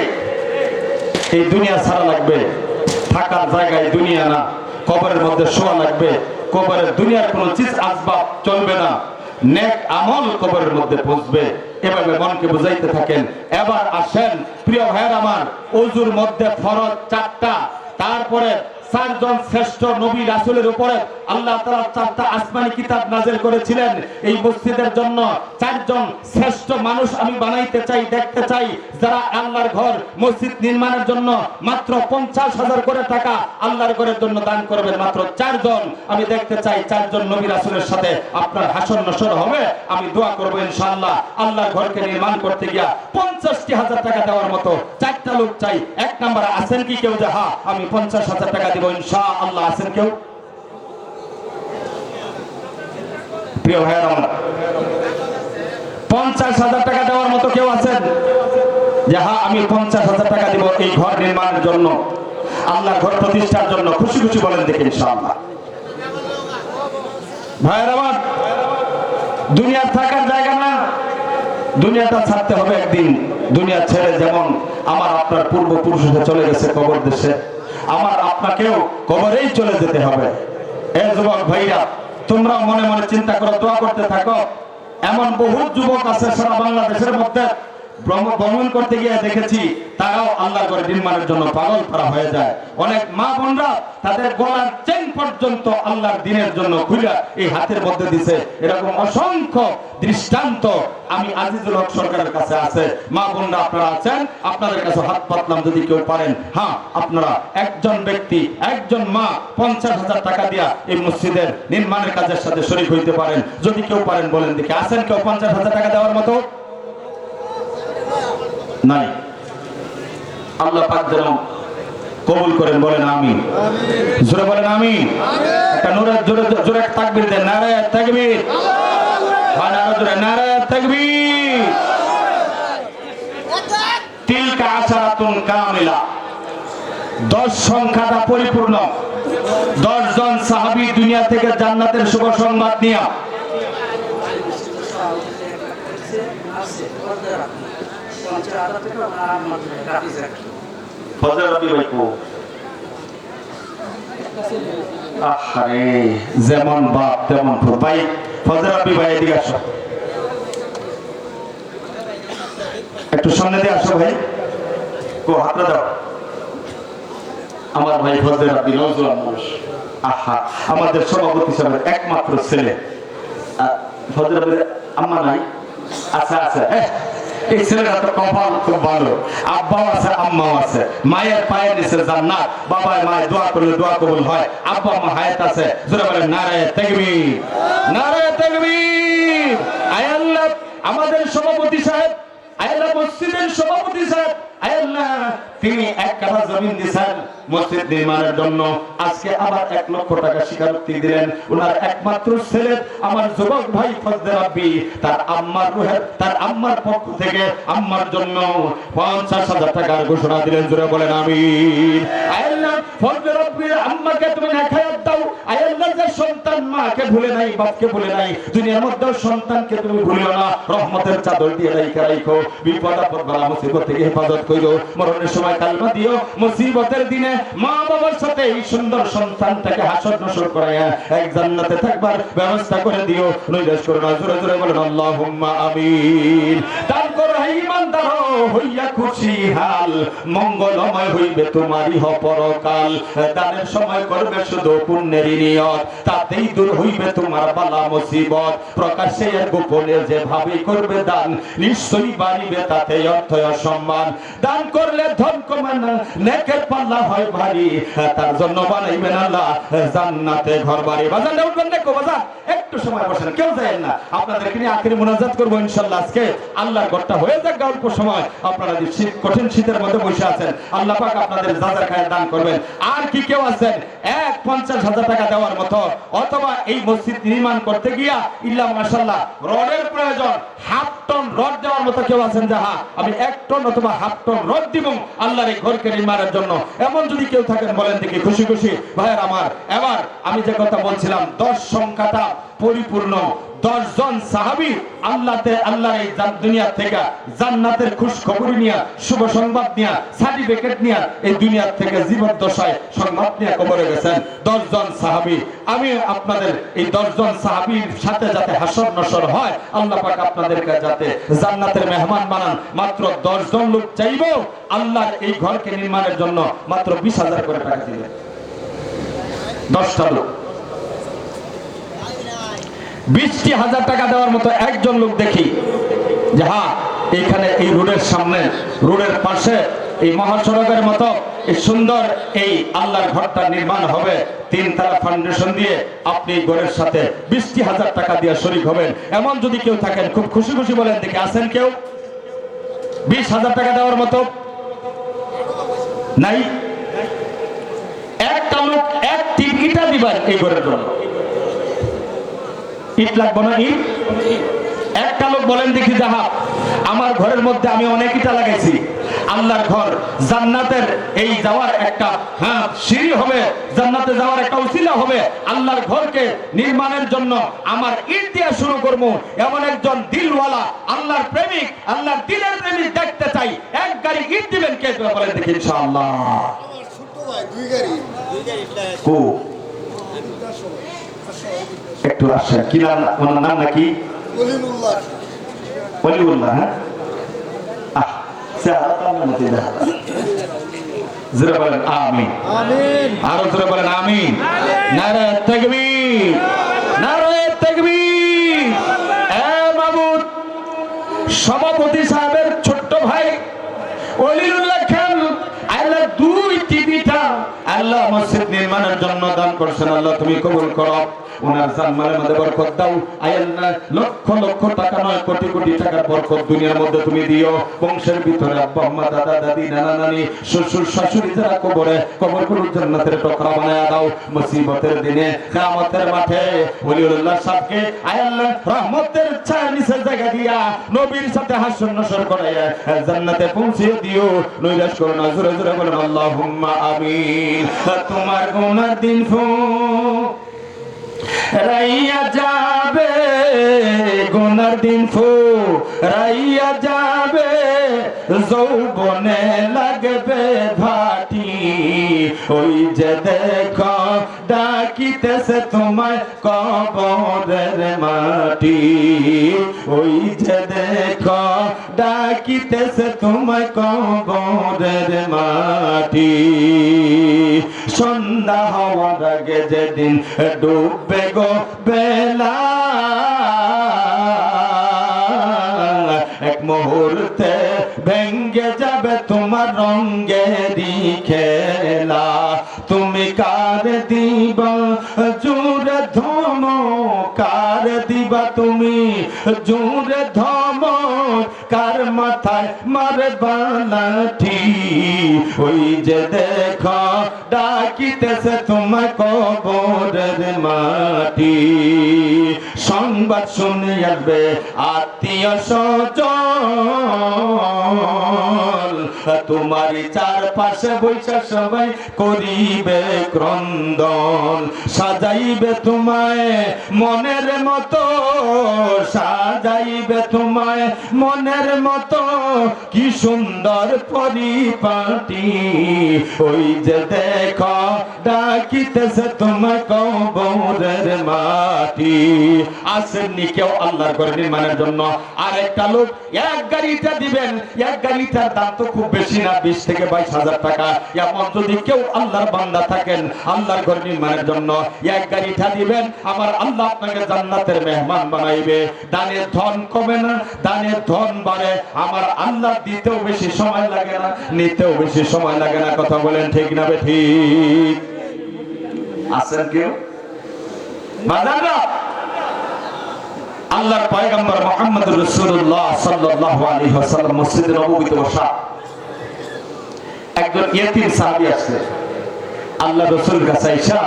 Speaker 1: এই দুনিয়া ছাড়া লাগবে, থাকার জায়গায় দুনিয়া না, কবরের মধ্যে শোয়া লাগবে, কবরের দুনিয়ার কোনো চিজ আসবাব চলবে না, নেক আমল কবরের মধ্যে পৌঁছবে। এভাবে মনকে বুঝাইতে থাকেন। এবার আসেন প্রিয় ভাইয়ের আমার, ওযুর মধ্যে ফরজ 4টা, তারপরে 4 জন শ্রেষ্ঠ নবী রাসূলের উপরে আল্লাহ তাআলা 4টা আসমানি কিতাব নাযিল করেছিলেন। এই মসজিদের জন্য 4 জন শ্রেষ্ঠ মানুষ আমি বানাইতে চাই, দেখতে চাই, যারা আল্লাহর ঘর মসজিদ নির্মাণের জন্য মাত্র 50,000 করে টাকা আল্লাহর ঘরের জন্য দান করবেন। মাত্র 4 জন আমি দেখতে চাই। 4 জন নবী রাসূলের সাথে আপনার হাসর নসর হবে। আমি দোয়া করব ইনশাআল্লাহ আল্লাহর ঘরকে নির্মাণ করতে গিয়া 50,000 টাকা দেওয়ার মতো 4টা লোক চাই। 1 নম্বরে আছেন কি কেউ যে হ্যাঁ আমি 50,000 টাকা দিব ইনশাআল্লাহ? আছেন কেউ? প্রিয় ভাইয়েরা আমার, 50,000 টাকা দেওয়ার মতো কেউ আছেন যে হ্যাঁ আমি 50,000 টাকা দিব এই ঘর নির্মাণের জন্য, আল্লাহর ঘর প্রতিষ্ঠার জন্য? খুশি খুশি বলেন দেখি ইনশাআল্লাহ। ভাইয়েরা আমার, দুনিয়ার থাকার জায়গা না, দুনিয়াটা ছাড়তে হবে একদিন। দুনিয়া ছেড়ে যেমন আমার আপনার পূর্বপুরুষরা চলে গেছে কবর দেশে, আমার আপনাকেও কবরেই চলে যেতে হবে। এই যুবক ভাইরা, তোমরা মনে মনে চিন্তা করো, দোয়া করতে থাকো। এমন বহু যুবক আছে সারা বাংলাদেশের মধ্যে, ভ্রমণ করতে গিয়ে দেখেছি তারাও আল্লাহর ঘর নির্মাণের জন্য পাগল করা হয়ে যায়। অনেক মা বোনরা তাদের গলার চেন পর্যন্ত আল্লাহর দ্বীনের জন্য খুলে এই হাতের মধ্যে দিছে। এরকম অসংখ্য দৃষ্টান্ত আমি আজিজুল হক সরকারের কাছে আছে। মা বোনরা আপনারা আছেন, আপনাদের কাছে হাত পাতলাম, যদি কেউ পারেন, হ্যাঁ আপনারা একজন ব্যক্তি, একজন মা 50,000 টাকা দিয়া এই মসজিদের নির্মাণের কাজের সাথে শরীক হইতে পারেন। যদি কেউ পারেন বলেন দেখি, আছেন কেউ 50,000 টাকা দেওয়ার মতো? নাই। আল্লাহ পাক যেন কবুল করেন, বলেন আমিন। জোরে বলেন আমিন। একটা জোরে জোরে তাকবীর দেন, নারায়ে তাকবীর, আরো জোরে নারায়ে তাকবীর। তিলকা আশারাতুন কামিলা, 10 সংখ্যাটা পরিপূর্ণ। 10 জন সাহাবী দুনিয়া থেকে জান্নাতের শুভ সংবাদ নিয়ে যেমন বাপ তেমন ভাই। ফজর আব্বি ভাই এদিকে আসো, একটু সামনে দিয়ে আসো ভাই। হাতটা দাও। আমার ভাই ফজর আব্বি নজরুল মানুষ, আহা আমাদের সভাপতি সাহেবের একমাত্র ছেলে। ফজর আব্বির আম্মা নাই? আচ্ছা আচ্ছা, এই ছেলেটা তো কপাল খুব ভালো, আব্বাও আছে আম্মাও আছে, মায়ের পায়ের নিচে জান্নাত, বাবায় মায়ের দোয়া করলে দোয়া কবুল হয়, আব্বা আম্মা হায়াত আছে। জোরে বলেন নারায়ে তাকবীর, নারায়ে তাকবীর। আয় আল্লাহ, আমাদের সভাপতি সাহেব, আয় আল্লাহ মসজিদের সভাপতি সাহেব, আয় আল্লাহ তিনি 1 কাঠা জমি দিয়েছেন মসজিদ নির্মাণের জন্য। আজকে আবার 1 লক্ষ টাকা স্বীকারোক্তি দিলেন ওনার একমাত্র ছেলে আমার যুবক ভাই ফজলে রাব্বি। তার আম্মার রুহের, তার আম্মার পক্ষ থেকে আম্মার জন্য 50,000 টাকার ঘোষণা দিলেন। জোরে বলেন আমিন। আয় আল্লাহ ফজলে রাব্বির আম্মাকে তুমি নেখায়াত দাও, আয় আল্লাহ, যে সন্তান মাকে ভুলে নাই, বাপকে ভুলে নাই, দুনিয়ার মধ্যে সন্তানকে তুমি ভুলিও না, রহমতের চাদর দিয়ে রাখো, বিপদ আপদ বালা মুসিবত থেকে হেফাজত কইরো, মরণের সময় কালমা দিও, মুসিবতের দিনে মা বাবার সাথে এই সুন্দর সন্তানটাকে হাসর নসর করায়া এক জান্নাতে থাকবার ব্যবস্থা করে দিও, নৈরাশ করো না। জোরে জোরে বলেন আল্লাহুম্মা আমিন। দান করো হে ঈমানদার, হইয়া খুশি হাল, মঙ্গলময় হইবে তোমারই পরকাল। দানের সময় করবে শুধু পুণ্যের নিয়ত, তাতেই দূর হইবে তোমার বালা মুসিবত। প্রকাশ্যে আর গোপনে যে ভাবে করবে দান, নিশ্চয়ই বাড়িবে তাতে অর্থ সম্মান। দান করলে ধন কমে না, নেকের পাল্লা হয় ভারী, তার জন্য বানাইবেন আল্লাহ জান্নাতে ঘর বাড়ি। বাজান উঠবেন না, বাজান একটু সময় বসেন, কেউ যায় না। আপনাদেরকে নিয়ে আখিরি মুনাজাত করবো ইনশাআল্লাহ। আজকে আল্লাহর ঘরটা হয়ে যাক অল্প সময়। আপনারা যে শীত, কঠিন শীতের মধ্যে বসে আছেন, আল্লাহ পাক আপনাদের যাদের খায় দান করবেন। আর কি কেউ আছেন 50,000 টাকা দেওয়ার মতো, অথবা এই মসজিদ নির্মাণ করতে গিয়া ইল্লা মাশাআল্লাহ রডের প্রয়োজন, 1/2 টন রড দেওয়ার মতো কেউ আছেন যে হ্যাঁ আমি 1 টন অথবা 1/2 টন রড দিব আল্লাহর এই ঘরকে নির্মাণের জন্য? এমন যদি কেউ থাকেন বলেন দেখি, খুশি খুশি ভাইয়ের আমার। এবার আমি যে কথা বলছিলাম, 10 সংখ্যাটা পরিপূর্ণ। 10 জন সাহাবী আল্লাহর এই দুনিয়া থেকে জান্নাতের খুশ খবর নিয়ে, শুভ সংবাদ নিয়ে, সার্টিফিকেট নিয়ে এই দুনিয়া থেকে জীবদ্দশায় সংবাদ নিয়ে কবরে গেছেন 10 জন সাহাবী। আমি আপনাদের এই 10 জন সাহাবীর সাথে যাতে হাসর নসর হয়, আল্লাহ পাক আপনাদেরকে যাতে জান্নাতের মেহমান বানান। মাত্র 10 জন লোক চাইবো আল্লাহর এই ঘরকে নির্মাণের জন্য মাত্র 20,000 করে টাকা দিবেন। 10টা লোক 20,000 টাকা দেওয়ার মতো একজন লোক দেখি যে হ্যাঁ এখানে এই রোডের সামনে, রোডের পাশে এই মহাসড়কের মতো এই সুন্দর এই আল্লাহর ঘরটা নির্মাণ হবে 3 তারা ফাউন্ডেশন দিয়ে, আপনি ঘরের সাথে 20,000 টাকা দিয়ে শরীক হবেন। এমন যদি কেউ থাকেন খুব খুশি খুশি বলেন দেখি, আছেন কেউ 20,000 টাকা দেওয়ার মতো? নাই? একটা লোক 1 টিকিটা দিবেন এই ঘরের জন্য। ইট লাগবে না? ইট একটা লোক বলেন দেখি, যাহা আমার ঘরের মধ্যে আমি অনেক ইটা লাগাইছি, আল্লাহর ঘর জান্নাতের এই যাওয়ার একটা সিঁড়ি হবে, জান্নাতে যাওয়ার একটা উসিলা হবে, আল্লাহর ঘরকে নির্মাণের জন্য আমার ইট দিয়ে শুরু করবো, এমন একজন দিলওয়ালা আল্লাহর প্রেমিক, আল্লাহর দিলের প্রেমিক দেখতে চাই। 1 গাড়ি ইট দিবেন কে? বলেন দেখি ইনশাআল্লাহ।
Speaker 2: আমার ছোট ভাই 2 গাড়ি
Speaker 1: কো একটু আসে কি ওনার নাম নাকি?
Speaker 2: ওলিউল্লাহ।
Speaker 1: ওলিউল্লাহ। হ্যাঁ জোরে বলেন আমিন।
Speaker 2: আমিন।
Speaker 1: আরো জোরে বলেন আমিন। নারে তাকবীর, নারে তাকবীর। এ মাবুদ, সভাপতি সাহেবের ছোট্ট ভাই ওলিউল্লাহ খান আল্লাহ 2 টিভিটা আল্লাহ মসজিদ নির্মাণের জন্য দান করছেন। আল্লাহ তুমি কবুল করো, ওনার জানমালের মধ্যে বরকত দাও। আয় আল্লাহ লক্ষ লক্ষ টাকা নয়, কোটি কোটি টাকার বরকত দুনিয়ার মধ্যে তুমি দিও। বংশের ভিতরে আব্বা আম্মা, দাদা দাদি, নানা নানি, শ্বশুর শাশুড়ি যারা কবরগুলো জান্নাতের টুকরা বানায়া দাও। মুসিবতের দিনে, কিয়ামতের মাঠে ওলিউল্লাহ সাহেবকে আয় আল্লাহ রহমতের ছায়া নিচে জায়গা দিয়া নবীর সাথে হাসর নসর করাইয়া জান্নাতে পৌঁছে দিও, নৈরাশ করো না। জোরে জোরে বলেন আল্লাহুম্মা আমিন। তোমার গুনার দিন রাইয়া যাবে, গুনার দিন রাইয়া যাবে, যৌবনে লাগবে ভাটি, ওই যে দেখো ডাকিতেছে তোমায় কবরের মাটি, ওই যে দেখো ডাকিতেছে তোমায় কবরের মাটি। সন্ধ্যা হওয়ার আগে যেদিন ডুববে গো বেলা, এক মুহূর্তে ভেঙ্গে যাবে তোমার রঙ্গেরই খেলা। তুমি কার দিবা জোরে ধমক, কার দিবা তুমি জোরে ধমক, কার মাথায় মারবা লাঠি, ওই যে দেখো ডাকিতেছে তোমার কবরের মাটি। সংবাদ শুনে আসবে আত্মীয় স্বজন, তোমারই চারপাশে বৈশা সবাই করিবে ক্রন্দন, সাজাইবে তোমায় মনের মতো, সাজাইবে তোমায় মনের মতো, কি সুন্দর পরিপাটি, ওই যে দেখো ডাকিতেছে তোমায় কবরের মাটি। আসেননি কেউ আল্লাহর ঘর নির্মাণের জন্য? আর একটা লোক এক গাড়িটা দিবেন, এক গাড়িটার দাম তো খুব বেশি না, 20 থেকে 22,000 টাকা। এমন যদি কেউ আল্লাহর বান্দা থাকেন আল্লাহর ঘর নির্মাণের জন্য, এক গাড়িটা দিবেন, আমার আল্লাহ আপনাকে জান্নাতের মেহমান বানাইবে। দানের ধন কমে না, দানের ধন বাড়ে। আমার আল্লাহ দিতেও বেশি সময় লাগে না, নিতেও বেশি সময় লাগে না। কথা বলেন ঠিক না ঠিক? আছেন কেউ? বাজাররা আল্লাহর পয়গম্বর মুহাম্মদুর রাসূলুল্লাহ সাল্লাল্লাহু আলাইহি ওয়াসাল্লাম মসজিদে নববীতে বসা একজন ইয়েতিম সাহাবী আসছে আল্লাহ রাসূলের কাছে এসে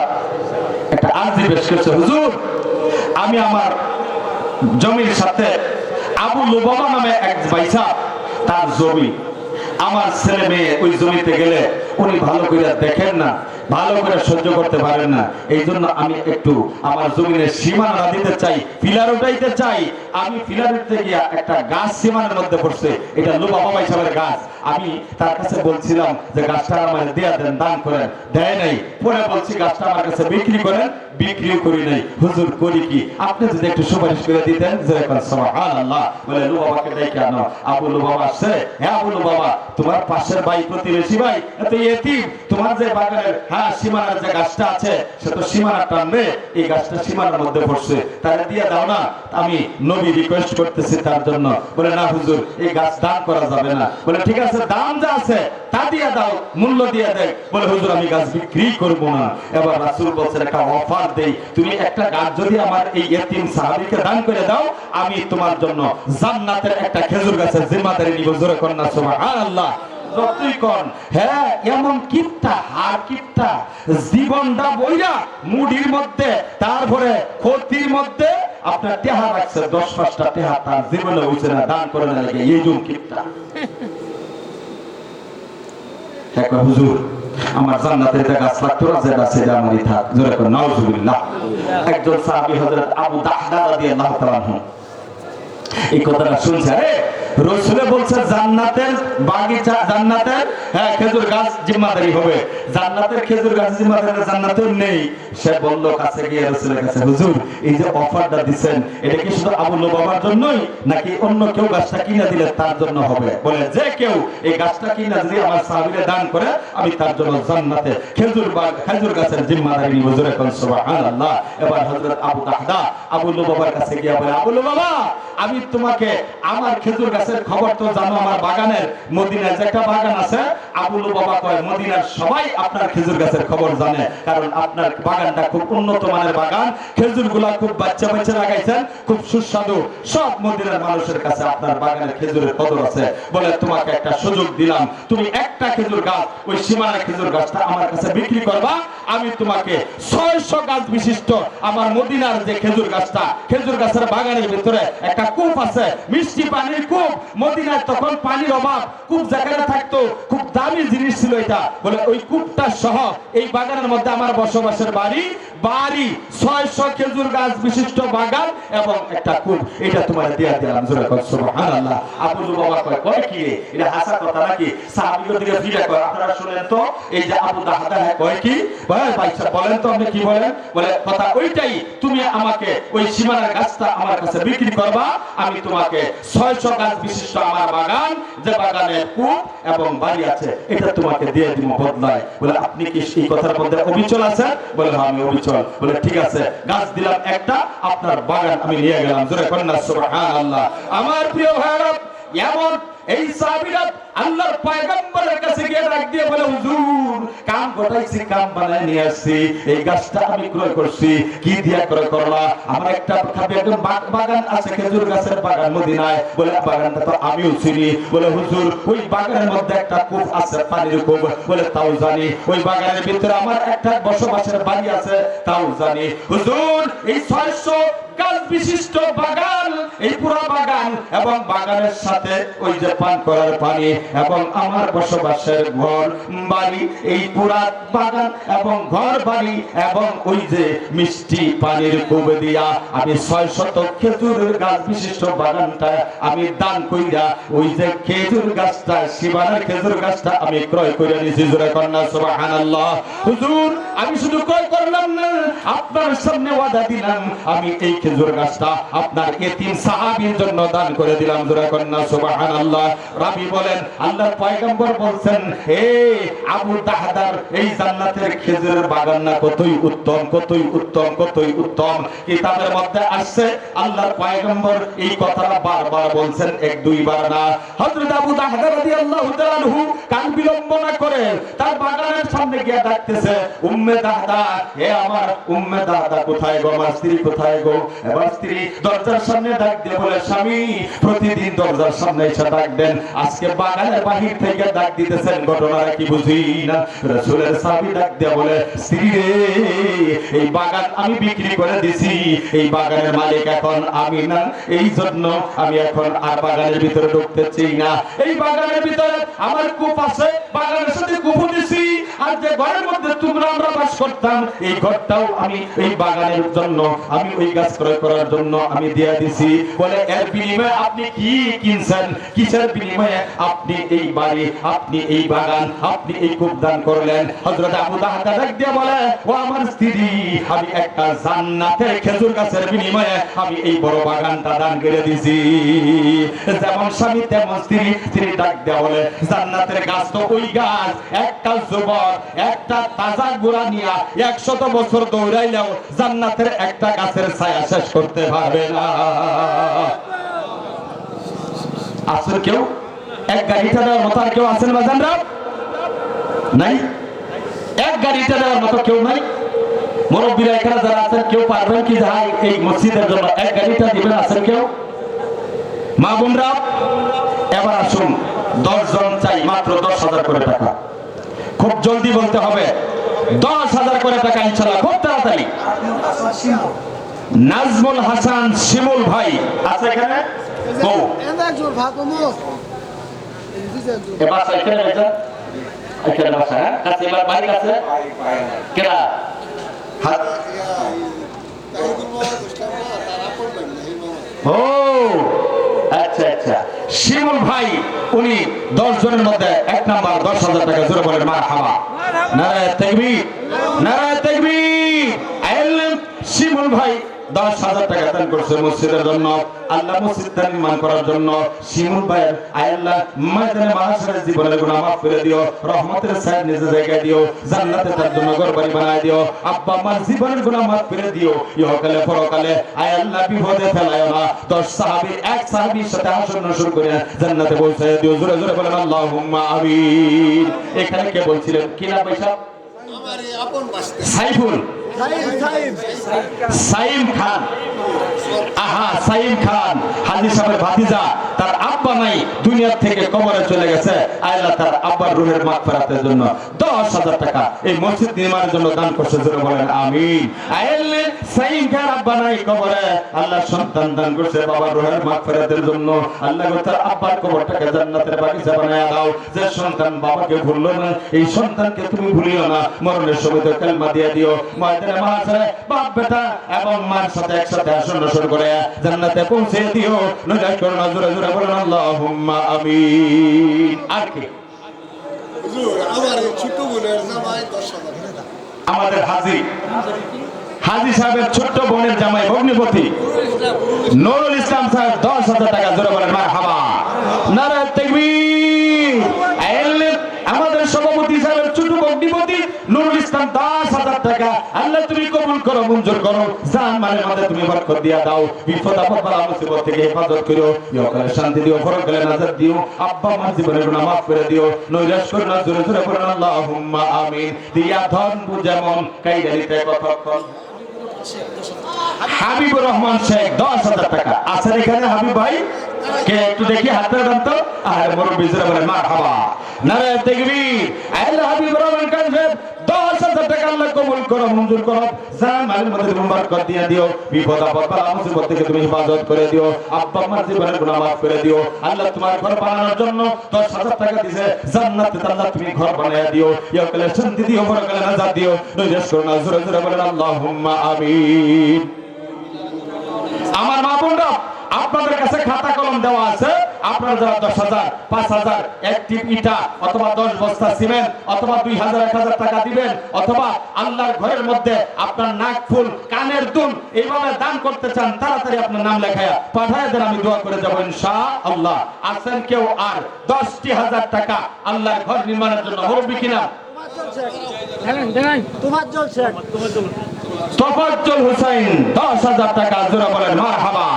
Speaker 1: একটা আরজি পেশ করছে, হুজুর আমি আমার জমির সাথে আবু লুবাবা নামে এক ভাইসা, তার জমি, আমার ছেলে মেয়ে ওই জমিতে গেলে উনি ভালো করে দেখেন না, ভালো করে সহ্য করতে পারেন না, এই জন্য আমি একটু আমার জমিনের সীমানা দিতে চাই, পিলার উঠাইতে চাই। আমি পিলার উঠতে গিয়া একটা গাছ সীমানার মধ্যে পড়ছে, এটা লুবাবা ভাই সাহেবের গাছ। আমি তার কাছে বলছিলাম যে গাছটা আমার দেয়া দেন, দান করেন, দেয় নাই। পরে বলছি গাছটা আমার কাছে বিক্রি করেন, বিক্রিও করি নাই। হুজুর করি কি, আপনি যদি একটু সুপারিশ করে দিতেন। যেরকম সুবহানাল্লাহ বলে লুবাবাকে ডেকে আনো। আবু লুবাবা আসছে, হ্যাঁ আবু লুবাবা তোমার পাশের ভাই প্রতিবেশী ভাই এত ইয়েতিম, তোমার যে বাগানের সীমানার যে গাছটা আছে সে তো সীমানা টানবে, এই গাছটা সীমানার মধ্যে পড়ছে, তারে দিয়ে দাও না, আমি নবী রিকোয়েস্ট করতেছি তার জন্য। বলে না হুজুর এই গাছ দান করা যাবে না। বলে ঠিক আছে দাম যা আছে তা দিয়ে দাও, মূল্য দিয়ে দেয়। বলে হুজুর আমি গাছ বিক্রি করব না। এবার রাসূল বলছেন একটা অফার দেই, তুমি একটা গাছ যদি আমার এই ইয়েতিম সাহাবীকে দান করে দাও, আমি তোমার জন্য জান্নাতের একটা খেজুর গাছের জিম্মাদারি নিব। জোরে কর না সুবহানাল্লাহ। যতই কোন হ্যাঁ এমন কিপটা হার কিপটা, জীবনটা বইরা মুডির মধ্যে, তারপরে ক্ষতির মধ্যে আপনার টেহা রাখছে 10-5টা টেহা, তার জীবনে হইছে না, দান করে না লাগে এই জন কিপটা। একবার হুজুর আমার জান্নাতে একটা গাছ লাগতো না, যেটা সেটা আমারই থাক। জোরে করে নাউজুবিল্লাহ। একজন সাহাবী হযরত আবু দাহদা রাদিয়াল্লাহু তাআলা আনহু এই কথাটা শুনছে, আরে রাসূল বলছে জান্নাতের বাগিচা, জান্নাতের খেজুর গাছ জিম্মাদারি হবে, জান্নাতের খেজুর গাছ জিম্মাদারি জান্নাতেও নেই। সে বলল কাছে গিয়ে রাসূলের কাছে, হুজুর এই যে অফারটা দিবেন এটা কি শুধু আবু লুবাবার জন্যই নাকি অন্য কেউ গাছটা কিনে দিলে তার জন্য হবে? বলে যে কেউ এই গাছটা কিনে যদি আমার সাহাবীকে দান করে আমি তার জন্য জান্নাতে খেজুর গাছের জিম্মাদারি নিব। জোরে কোন সুবহানাল্লাহ। এবার হযরত আবু দাহদা আবু লুবাবার কাছে গিয়ে বলে, আবু লুবাবা আমি তোমাকে আমার খেজুর গাছের খবর তো জানো, আমার বাগানের মদিনায় যে একটা বাগান আছে। আবু লুবাবা কয় মদিনার সবাই আপনার খেজুর গাছের খবর জানে, কারণ আপনার বাগানটা খুব উন্নত মানের বাগান, খেজুরগুলা খুব বাচ্চা বাচ্চা লাগাইছেন, খুব সুস্বাদু, সব মদিনার মানুষের কাছে আপনার বাগানের খেজুরের কদর আছে। বলে তোমাকে একটা সুযোগ দিলাম, তুমি একটা খেজুর গাছ ওই সীমানার খেজুর গাছটা আমার কাছে বিক্রি করবা, আমি তোমাকে 600 গাছ বিশিষ্ট আমার মদিনার যে খেজুর গাছটা, খেজুর গাছের বাগানের ভিতরে একটা কূপ আছে, মিষ্টি পানির কূপ। মদিনায় তখন পানির অভাব, কূপ জায়গায় থাকতো, খুব দামি জিনিস ছিল এটা। বলে ওই কূপটা সহ এই বাগানের মধ্যে আমার বসবাসের বাড়ি, 600 খেজুর গাছ বিশিষ্ট বাগান এবং একটা কূপ, এটা তোমার দিয়া দিলাম। জোরে কর সুবহানাল্লাহ। আবু লুবাবা কয় কি রে, এটা হাসা কথা নাকি? সাহাবীদের দিকে ফিরে কয়, আপনারা শুনেন তো এই যে আবু দাহদা কয় কি, ভাই ভাইসা বলেন তো আপনি কি বলেন? বলে কথা ওইটাই, তুমি আমাকে ওই সীমানার গাছটা আমার কাছে বিক্রি করবা, আমি তোমাকে 600 গাছ বিশিষ্ট আমার বাগান, যে বাগানে কূপ এবং বাড়ি আছে, এটা তোমাকে দিয়ে দিব বদলায়। বলে আপনি কি এই কথার মধ্যে অবিচল আছেন? বলে আমি অবিচল। বলে ঠিক আছে গাছ দিলাম একটা, আপনার বাগান আমি নিয়ে গেলাম। জোরে কন্না সুবহানাল্লাহ। আমার প্রিয় ভাইরা, এমন এই সাহাবীরা আল্লাহর পয়গম্বরের কাছে গিয়ে ডাক দিয়ে বলে, হুজুর কাম গোটাইছি, কাম বানায় নিয়ে আসছি, এই গাছটা আমি ক্রয় করছি। কি দিয়া ক্রয় করলা? আমার একটা বাগান আছে, খেজুর গাছের বাগান মদিনায়। বলে বাগানটা তো আমিও চিনি। বলে হুজুর ওই বাগানের মধ্যে একটা কূপ আছে, পানির কূপ। বলে তাও জানি। ওই বাগানের ভিতরে আমার একটা বসবাসের বাড়ি আছে, তাও জানি। হুজুর এই 600 গাছ বিশিষ্ট বাগান এই পুরো বাগান এবং বাগানের সাথে ওই যে পান করার পানি এবং আমার বসবাসের ঘর বাড়ি, এই পুরা বাগান এবং ঘর বাড়ি এবং ওই যে মিষ্টি পানির কূপ দিয়া আমি 600 খেজুরের গাছ বিশিষ্ট বাগানটা আমি দান কইরা ওই যে খেজুর গাছটা শিবানের খেজুর গাছটা আমি ক্রয় করে নিয়েছি। জোরে কন্যা সুবহানাল্লাহ। হুজুর আমি শুধু ক্রয় করলাম না, আপনার সামনে ওয়াদা দিলাম আমি এই খেজুর গাছটা আপনার এতিম সাহাবীর জন্য দান করে দিলাম। জোরে কন্যা সুবহানাল্লাহ। রাবী বলেন আল্লাহর পয়গম্বর বলছেন, হে আবু দাহদার, এই জান্নাতের খেজুরের বাগান না কতই উত্তম, কতই উত্তম, কতই উত্তম। কিতাবের মধ্যে আসছে আল্লাহর পয়গম্বর এই কথাটা বারবার বলছেন, এক দুইবার না। হযরত আবু দাহদা রাদিয়াল্লাহু তাআলা আনহু কান বিলম্ব না করে তার বাগানের সামনে গিয়ে ডাকতেছে, উম্মে দাহদা, হে আমার উম্মে দাহদা, কোথায় গো, আমার স্ত্রী কোথায় গো? এবার স্ত্রী দরজার সামনে ডাক দিয়ে বলে, স্বামী প্রতিদিন দরজার সামনে এসে ডাক দেন, আজকে বাগানের বাহির থেকে ডাক দিতেছেন, ঘটনাটা কি বুঝি না? রাসূলের সাহাবী ডাক দিয়ে বলে, স্ত্রী রে, এই বাগান আমি বিক্রি করে দিছি, এই বাগানের মালিক এখন আমি না, এই জন্য আমি এখন আর বাগানের ভিতরে ঢুকতে চাই না। এই বাগানের ভিতরে আমার কূপ আছে, বাগানের সাথে কূপ দিছি, আর যে ঘরের মধ্যে তোমরা আমরা বাস করতাম এই ঘরটাও আমি এই বাগানের জন্য, আমি ওই গাছ ক্রয় করার জন্য আমি দিয়ে দিছি। বলে এর বিনিময়ে আপনি কি কিনছেন? কিসের বিনিময়ে আপনি এই বাড়ি, আপনি এই বাগান, আপনি এই কূপ দান করলেন? হযরত আবু দাহদা ডাক দিয়ে বলে, ও আমার স্ত্রী, আমি একটা জান্নাতের খেজুর গাছের বিনিময়ে আমি এই বড় বাগানটা দান করে দিছি। যেমন স্বামী তেমন স্ত্রী। স্ত্রী ডাক দিয়ে বলে, জান্নাতের গাছ তো ওই গাছ, একটা যুবক একটা তাজা গোড়া নিয়া 100 বছর দৌড়াইলেও জান্নাতের একটা গাছের ছায়া শেষ করতে পারবে না। আসলে কেউ এক গাড়িটা দেওয়ার মতো আর কেউ আছেন বাজানরা? নাই। এক গাড়িটা দেওয়ার মতো কেউ নাই। মুরব্বীরা এখানে যারা আছেন কেউ পারবেন কি যাই এই মসজিদের জন্য এক গাড়িটা দিবেন? আছেন কেউ? মা বোনরা এবার আসুন, 10 জন চাই, মাত্র 10,000 করে টাকা। খুব জলদি বলতে হবে, 10,000 করে টাকা ইনশাআল্লাহ, খুব তাড়াতাড়ি। নাজমুল হাসান শিমুল ভাই আছে এখানে? ও এ বাসা এখানে রয়েছে, এখানে বাসা, হ্যাঁ কাছে, এবার বাড়ি আছে কেরা? হাত ও আচ্ছা আচ্ছা, শিমুল ভাই উনি 10 জনের মধ্যে 1 নাম্বার, 10,000 টাকা। জোরে বলেন মারহাবা, নারায়ে তাকবীর, নারায়ে তাকবীর। আইলেন শিমুল ভাই 10,000 টাকা দান করছে মসজিদের জন্য, আল্লাহ মসজিদটা নির্মাণ করার জন্য। শিমুল ভাইয়ের আল্লাহ ময়দানে মাহশরের জীবনের গুনাহ মাফ করে দিও, রহমতের ছায়া নিজে জায়গায় দিও, জান্নাতে তার জন্য ঘর বাড়ি বানায় দিও, আব্বা আমার জীবনের গুনাহ মাফ করে দিও, ইহকালে পরকালে আল্লাহ বিপদে ফেলায়ো না। 10 সাহাবী, এক সাহাবীর সাথে আসর নসর করে জান্নাতে পৌঁছায় দিও। জোরে জোরে বলেন আল্লাহুম্মা আমিন। এখানে কে বলছিলেন কি না পয়সা?
Speaker 2: আমার এই আপন বাসতে
Speaker 1: সাইফুল, সাইম খান। আহা, সাইম খান হাজী সাহেবের ভাতিজা, তার আব্বা নাই, দুনিয়া থেকে কবরে চলে গেছে। আল্লাহ তার আব্বার রূহের মাগফিরাতের জন্য 10,000 টাকা এই মসজিদ নির্মাণের জন্য দান করছে। জোরে বলেন আমিন। আল্লাহ সাইম খান আব্বা নাই কবরে, আল্লাহ সন্তান দান করছে বাবার রূহের মাগফিরাতের জন্য। আল্লাহ তার আব্বার কবরটাকে জান্নাতের বাগিচা বানায়া দাও। যে সন্তান বাবাকে ভুললো না, এই সন্তানকে তুমি ভুলিও না, মরণের সময় তো কালমা দিয়ে দিও। ময়দানে মাহশরে বাপ বেটা এবং মার সাথে একসাথে আসর নসর করে জান্নাতে পৌঁছে দিও। নজাত করো না। জোরে জোরে বলেন আল্লাহুম্মা আমিন। আর কি?
Speaker 2: হুজুর আমার এই ছোট বোনের জামাই 10,000 টাকা।
Speaker 1: আমাদের হাজী সাহেবের ছোট্ট বোনের জামাই ভগ্নিপতি নুরুল ইসলাম সাহেব 10,000 টাকা। জোরে বলেন মারহাবা, নারায়ে তাকবীর। আমাদের সভাপতি সাহেবের ছোট ভগ্নিপতি নুরুল ইসলাম 10,000 টাকা। আল্লাহ তুমি কবুল করো, মঞ্জুর করো, জান মানে মধ্যে তুমি বরকত দিয়া দাও, বিপদ আপদ বালা মুসিবত থেকে হেফাজত করো, ইহকালে শান্তি দিও, পরকালে নাজাত দিও, আব্বা আমার জীবনের গুনাহ মাফ করে দিও, নৈরাশ করো না। জোরে জোরে বলেন আল্লাহুম্মা আমিন। দিয়া ধন যেমন কাইদা নিতে কতক্ষণ। হাবিবুর রহমান শেখ 10,000 টাকা। আছেন এখানে হাবিব ভাই? কে একটু দেখি হাতে দান তো। আর মুরব্বি জোরে বলেন মারহাবা, নারায়ে তাকবীর। আল্লাহ হাবিবুর রহমান খান সাহেব 10,000 টাকা আল্লাহ কবুল করো, মঞ্জুর করো। জামালের মধ্যে তুমি বরকত দিয়ে দিও, বিপদ আপদ বালা মুসিবত থেকে তুমি হেফাজত করে দিও, আব্বা আম্মার জীবনের গুনাহ মাফ করে দিও। আল্লাহ তোমার ঘর বানানোর জন্য 10,000 টাকা দিয়েছে, জান্নাতে আল্লাহ তুমি ঘর বানায়া দিও, ইয়াকালে শান্তি দিও, পরকালে নাজাত দিও। নৈরাশ করো না, জোরে জোরে বলেন আল্লাহুম্মা আমিন। আমার মা বোনরা, আপনাদের কাছে খাতা কলম দেওয়া আছে। আপনারা যারা 10,000, 5,000 একটি ইটা অথবা 10 বস্তা সিমেন্ট অথবা 2,000, 1,000 টাকা দিবেন, অথবা আল্লাহর ঘরের মধ্যে আপনার নাক ফুল, কানের দুল এইভাবে দান করতে চান, তাড়াতাড়ি আপনার নাম লেখায়া পাঠায় দেন, আমি দোয়া করে যাব ইনশাআল্লাহ। আছেন কেউ আর 10,000 টাকা আল্লাহর ঘর নির্মাণের জন্য? মুরব্বি কিনা?
Speaker 2: তোমার চলছে
Speaker 1: তোফাজ্জল হোসেন 10,000 টাকা, জোরে বলেন মারহাবা,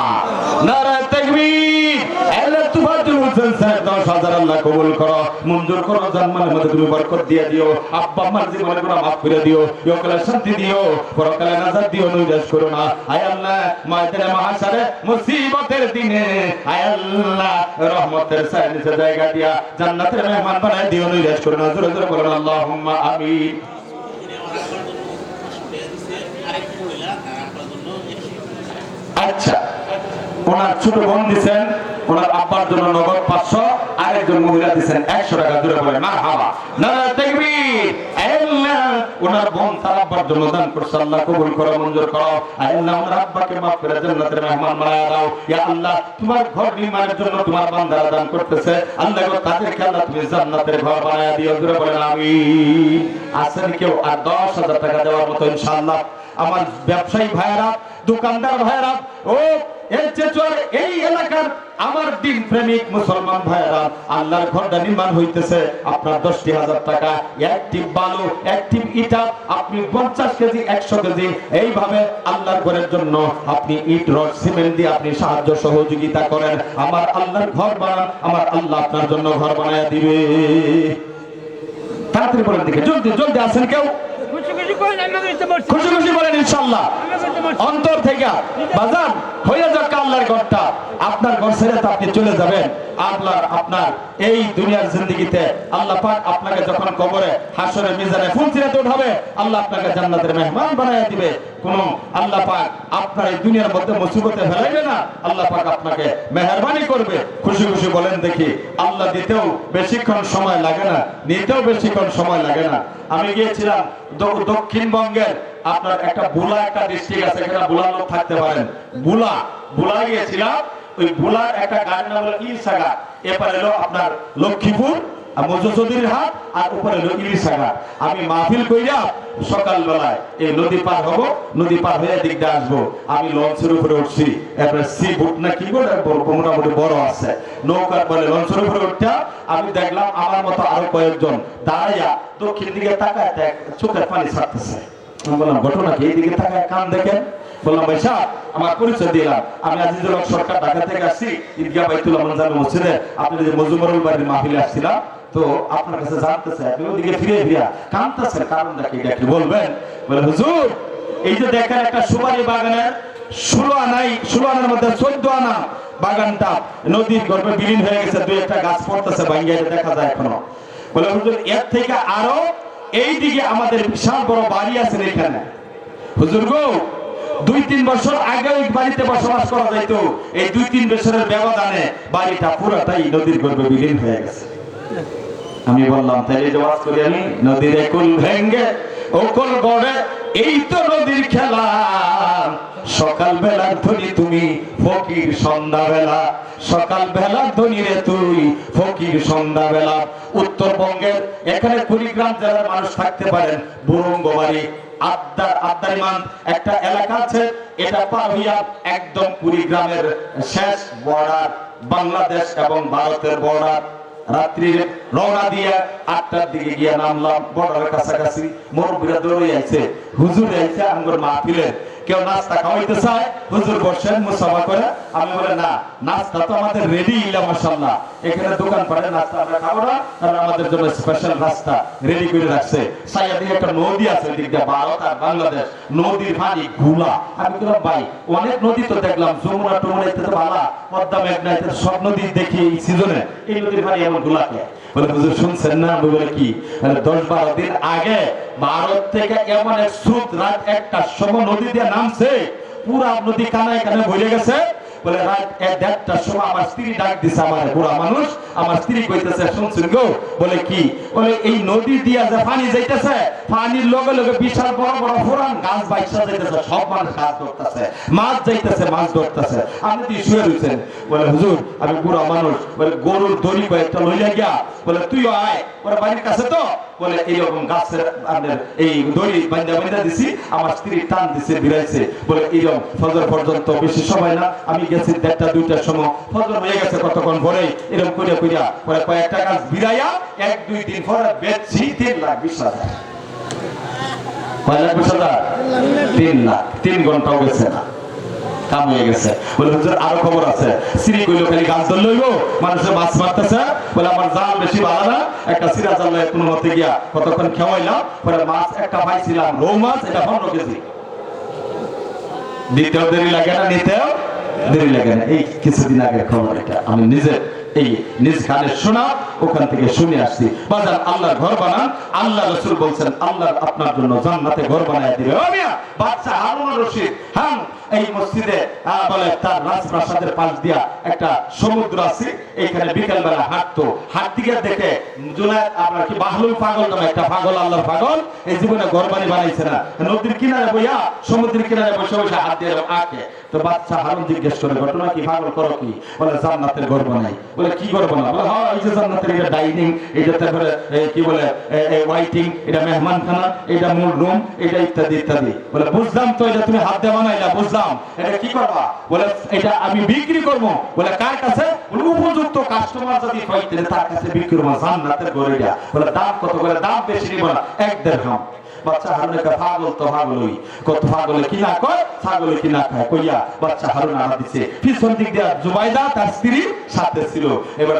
Speaker 1: নারায়ে তাকবীর। আল্লাহ তোফাজ্জল হোসেন স্যার 10,000 আল্লাহ কবুল করো, মঞ্জুর করো, জান্নাতের মধ্যে তুমি বরকত দিয়ে দিও, আব্বা আম্মার জীবনের গুনাহ মাফ করে দিও, ইহকালে শান্তি দিও, পরকালে নাজাত দিও, নৈরাশ করো না। আয় আল্লাহ ময়দানে মাহশারে মুসিবতের দিনে আয় আল্লাহ রহমতের ছায়ার নিচে জায়গা দিয়া জান্নাতের মেহমান বানায় দিও, নৈরাশ করো না। জোরে জোরে বলেন আল্লাহুম্মা আমিন। আচ্ছা, ওনার ছোট বোন দিচ্ছেন, ওনার আব্বার জন্য নগদ 500, আরেকজন মহিলা দিচ্ছেন 100 টাকা, জোরে বলেন মারহাবা, নারায়ে তাকবীর। আল্লাহ ওনার বোন তার আব্বার জন্য দান করছে, আল্লাহ কবুল করো, মঞ্জুর করো। আল্লাহ ওনার আব্বাকে মাফ করে জান্নাতের মেহমান বানায়া দাও। ইয়া আল্লাহ তোমার ঘর নির্মাণের জন্য তোমার বান্দারা দান করতেছে, আল্লাহ গো তাদেরকে আল্লাহ তুমি জান্নাতের ঘর বানায়া দিও, জোরে বলেন আমিন। আছেন কেউ আর 10,000 টাকা দেওয়ার মতো? ইনশাআল্লাহ। আমার ব্যবসায়ী ভাইয়েরা, দোকানদার ভাইয়েরা, ও এই এলাকার আমার দিন প্রেমিক মুসলমান ভাইয়েরা, আল্লাহর ঘরটা নির্মাণ হইতেছে, আপনার 10,000 টাকা, একটি বালু, একটি ইটা, আপনি 50 কেজি, 100 কেজি এইভাবে আল্লাহর ঘরের জন্য আপনি ইট, রড, সিমেন্ট দিয়ে আপনি সাহায্য সহযোগিতা করেন, আমার আল্লাহর ঘর বানান, আমার আল্লাহ আপনার জন্য ঘর বানায়া দিবে। তাড়াতাড়ি বলেন দেখে, জলদি জলদি। আছেন কেউ? খুশি খুশি বলেন ইনশাআল্লাহ, অন্তর থেকে। বাজান হয়ে যাক আল্লাহর ঘরটা, আপনার ঘর ছেড়ে তো আপনি চলে যাবেন। আপনার এই দুনিয়ার জিন্দেগিতে আল্লাহ পাক আপনাকে যখন কবরে, হাসরে, মিজানে ফুলসিরাতে উঠাবে, আল্লাহ আপনাকে জান্নাতের মেহমান বানায়া দিবে। কোন আল্লাহ পাক আপনার এই দুনিয়ার মধ্যে মুসিবতে ফেলাইবে না, আল্লাহ পাক আপনাকে মেহেরবানি করবে। খুশি খুশি বলেন দেখি। আল্লাহ দিতেও বেশিক্ষণ সময় লাগে না, নিতেও বেশিক্ষণ সময় লাগে না। আমি গিয়েছিলাম দক্ষিণবঙ্গের আপনার একটা বুলা, একটা ডিস্ট্রিক্ট আছে, এখানে বুলা লোক থাকতে পারেন। বুলা গিয়েছিলাম, ওই বুলার একটা গাড়ির নাম হলো ইলসাগা, এপারে হলো আপনার লক্ষ্মীপুর মজুচৌধুরীর হাট, আর উপরে হলো ইলিশাঘাট। আমি মাহফিল কইরা সকালবেলায় এই নদী পার হবো, নদী পার হয়ে দিক দিয়ে আসবো। আমি লঞ্চের উপরে উঠছি, এরপরে সি বুট না কি বলে মোটামুটি বড় আছে, নৌকার বলে লঞ্চের উপরে উঠটা আমি দেখলাম আমার মতো আরো কয়েকজন দাঁড়াইয়া দক্ষিণ দিকে তাকায় চোখের পানি ছাড়তেছে। আমি বললাম ঘটনা কি? এইদিকে তাকায় কান দেখেন। বললাম ভাই সাহেব, আমার পরিচয় দিলাম, আমি আজিজুল হক সরকার, ঢাকা থেকে আসছি, ঈদগাহ বাইতুল আমান জামে মসজিদে আপনি যে মজুমরুল বাড়ির মাহফিলে আসছিলাম, তো আপনার কাছে জানতে চাই, আপনি ওদিকে ফিরে কাঁদতেছেন, কারণটা কি এটা কি বলবেন? বলে হুজুর, এই যে দেখেন একটা সুপারি বাগানের 16 আনার মধ্যে 14 আনা বাগানটা নদীর গর্ভে বিলীন হয়ে গেছে, দুই একটা গাছ পড়তেছে ভাঙ্গা, এটা দেখা যায় এখনো। বলে হুজুর, এর থেকে আরো এই দিকে আমাদের বিশাল বড় বাড়ি আছে এখানে। হুজুর গো, 2-3 বছর আগে ওই বাড়িতে বসবাস করা যাইত, এই 2-3 বছরের ব্যবধানে বাড়িটা পুরোটাই নদীর গর্ভে বিলীন হয়ে গেছে। আমি বললাম তাই যে ওয়াজ করি আমি, নদীর কুল ভেঙ্গে ওকল গড়ে, এই তো নদীর খেলা, সকাল বেলার ধ্বনি তুমি ফকির সন্ধ্যা বেলা, সকাল বেলার ধ্বনি রে তুই ফকির সন্ধ্যা বেলা। উত্তরবঙ্গের এখানে কুড়িগ্রাম জেলার মানুষ থাকতে পারেন, বুরঙ্গবাড়ি, আদ্দারিমান একটা এলাকা আছে, এটা পার হইয়া একদম কুড়িগ্রামের শেষ বর্ডার, বাংলাদেশ এবং ভারতের বর্ডার। রাত্রি রওনা দিয়ে 8টার দিকে গিয়ে নামলাম বর্ডারের কাছাকাছি। মুরব্বিরা দৌড়ে আইছে, হুজুর আইছে আমগর মাহফিলে, কেউ নাস্তা খাওয়াইতে চায়, হুজুর বসেন মুসাফা করে আমি বলে না, নাস্তা তো আমাদের রেডি ইলা মাশাআল্লাহ, এখানে দোকান পাড়ে নাস্তা আমরা খাবো না, আর আমাদের জন্য স্পেশাল নাস্তা রেডি করে রাখছে। সাইয়াদি একটা নদী আছে দিক দিয়ে, ভারত আর বাংলাদেশ, নদীর পানি ঘোলা। আমি বললাম ভাই অনেক নদী তো দেখলাম, যমুনা টমুনা ইত্যাদি ভালা, পদ্মা মেঘনা ইত্যাদি সব নদী দেখি এই সিজনে, এই নদীর পানি এমন ঘোলা কে? বলে হুজুর শুনছেন না? আমি বলে কি? 10-12 দিন আগে ভারত থেকে এমন এক স্রোত রাত 1টার সময় নদী দিয়ে নামছে, পুরা নদী কানায় কানায় ভরে গেছে। বলে রাত 1-1:30টার সময় আমার স্ত্রী ডাক দিছে, আমার বুড়া মানুষ, আমার স্ত্রী কইতেছে শুনছেন গো? বলে কি? বলে এই নদী দিয়া যে পানি যাইতেছে, পানির লগে লগে বিশাল বড় বড় ফোরান গাছ বাইসা যাইতেছে, সব মানুষ গাছ ধরতেছে, মাছ যাইতেছে, মাছ ধরতেছে। আপনি কি শুয়ে রয়েছেন? বলে হুজুর আমি বুড়া মানুষ, বলে গরুর দড়ি কয়েকটা লইয়া গিয়া, বলে তুইও আয়, ওরা বাড়ির কাছে তো, বলে এইরকম গাছের আপনার এই দড়ি বান্ধা বান্ধা দিছি, আমার স্ত্রী টান দিছে বিরাইছে। বলে এইরকম ফজর পর্যন্ত, বেশি সময় না, আমি গেছি 1টা-2টার সময়, ফজর হয়ে গেছে কতক্ষণ পরে, এরকম করিয়া করিয়া পরে কয়েকটা গাছ বিরাইয়া 1-2 দিন পরে বেচছি 3,20,000। 3 লাখ, 3 ঘন্টাও গেছে না, কাম হয়ে গেছে। বলে হুজুর আরো খবর আছে। স্ত্রী কইলো খালি গাছ ধর লইব, মানুষে মাছ মারতেছে। বলে আমার জাল বেশি ভালো না, একটা সিরা জাল কোনো মতে গিয়া কতক্ষণ খেওয়াইলাম, পরে মাছ একটা পাইছিলাম, রৌ মাছ, এটা 15 কেজি। দিতেও দেরি লাগে না, নিতেও দেরি লাগে না। এই কিছুদিন আগের খবর, এটা আমি নিজে এই নিজ কানে শোনা, ওখান থেকে শুনে আসছি। বাজার আল্লাহর ঘর বানান, আল্লাহ রাসূল বলছেন আল্লাহ আপনার জন্য জান্নাতে ঘর বানায় দিবে। ও মিয়া, বাচ্চা হারুন রশিদ হ্যাঁ এই মসজিদে বলে তার রাজপ্রাসাদের পাশ দিয়া একটা সমুদ্র আছে, এখানে বিকেল বেলা হাঁটতো, হাঁটতে গিয়ে দেখে জুনায়েদ আপনার কি বাহলুল পাগল নামে একটা পাগল, আল্লাহর পাগল, এই জীবনে ঘর বাড়ি বানাইছে না, নদীর কিনারে বইয়া সমুদ্রের কিনারে বসে বসে হাত দিয়ে আঁকে। তো বাচ্চা হারুন জিজ্ঞেস করে ঘটনা কি, পাগল করো কি? বলে জান্নাতের ঘর বানাই। বলে কি ঘর বানাও? বলে হ্যাঁ এই যে জান্নাতের এটা ডাইনিং, এটা তারপরে কি বলে ওয়াইটিং, এটা মেহমানখানা, এটা মূল রুম, এটা ইত্যাদি ইত্যাদি। বলে বুঝলাম তো, এটা তুমি হাত দিয়ে বানাইলা, বুঝলাম, এটা কি করবা? বলে এটা আমি বিক্রি করব। বলে কার কাছে? বলে উপযুক্ত কাস্টমার যদি পাই তাহলে তার কাছে বিক্রি করব, জান্নাতের ঘর এটা। বলে দাম কত? বলে দাম বেশি নিব না, 1 দিরহাম। বাচ্চা হারুন পাগল তো পাগলই, কত পাগলে কি না কয়, ছাগলে কি না খায় কইয়া বাচ্চা হারুন আনা দিছে। পিছন দিক দিয়ে জুবাইদা তার স্ত্রী সাথে ছিল। এবার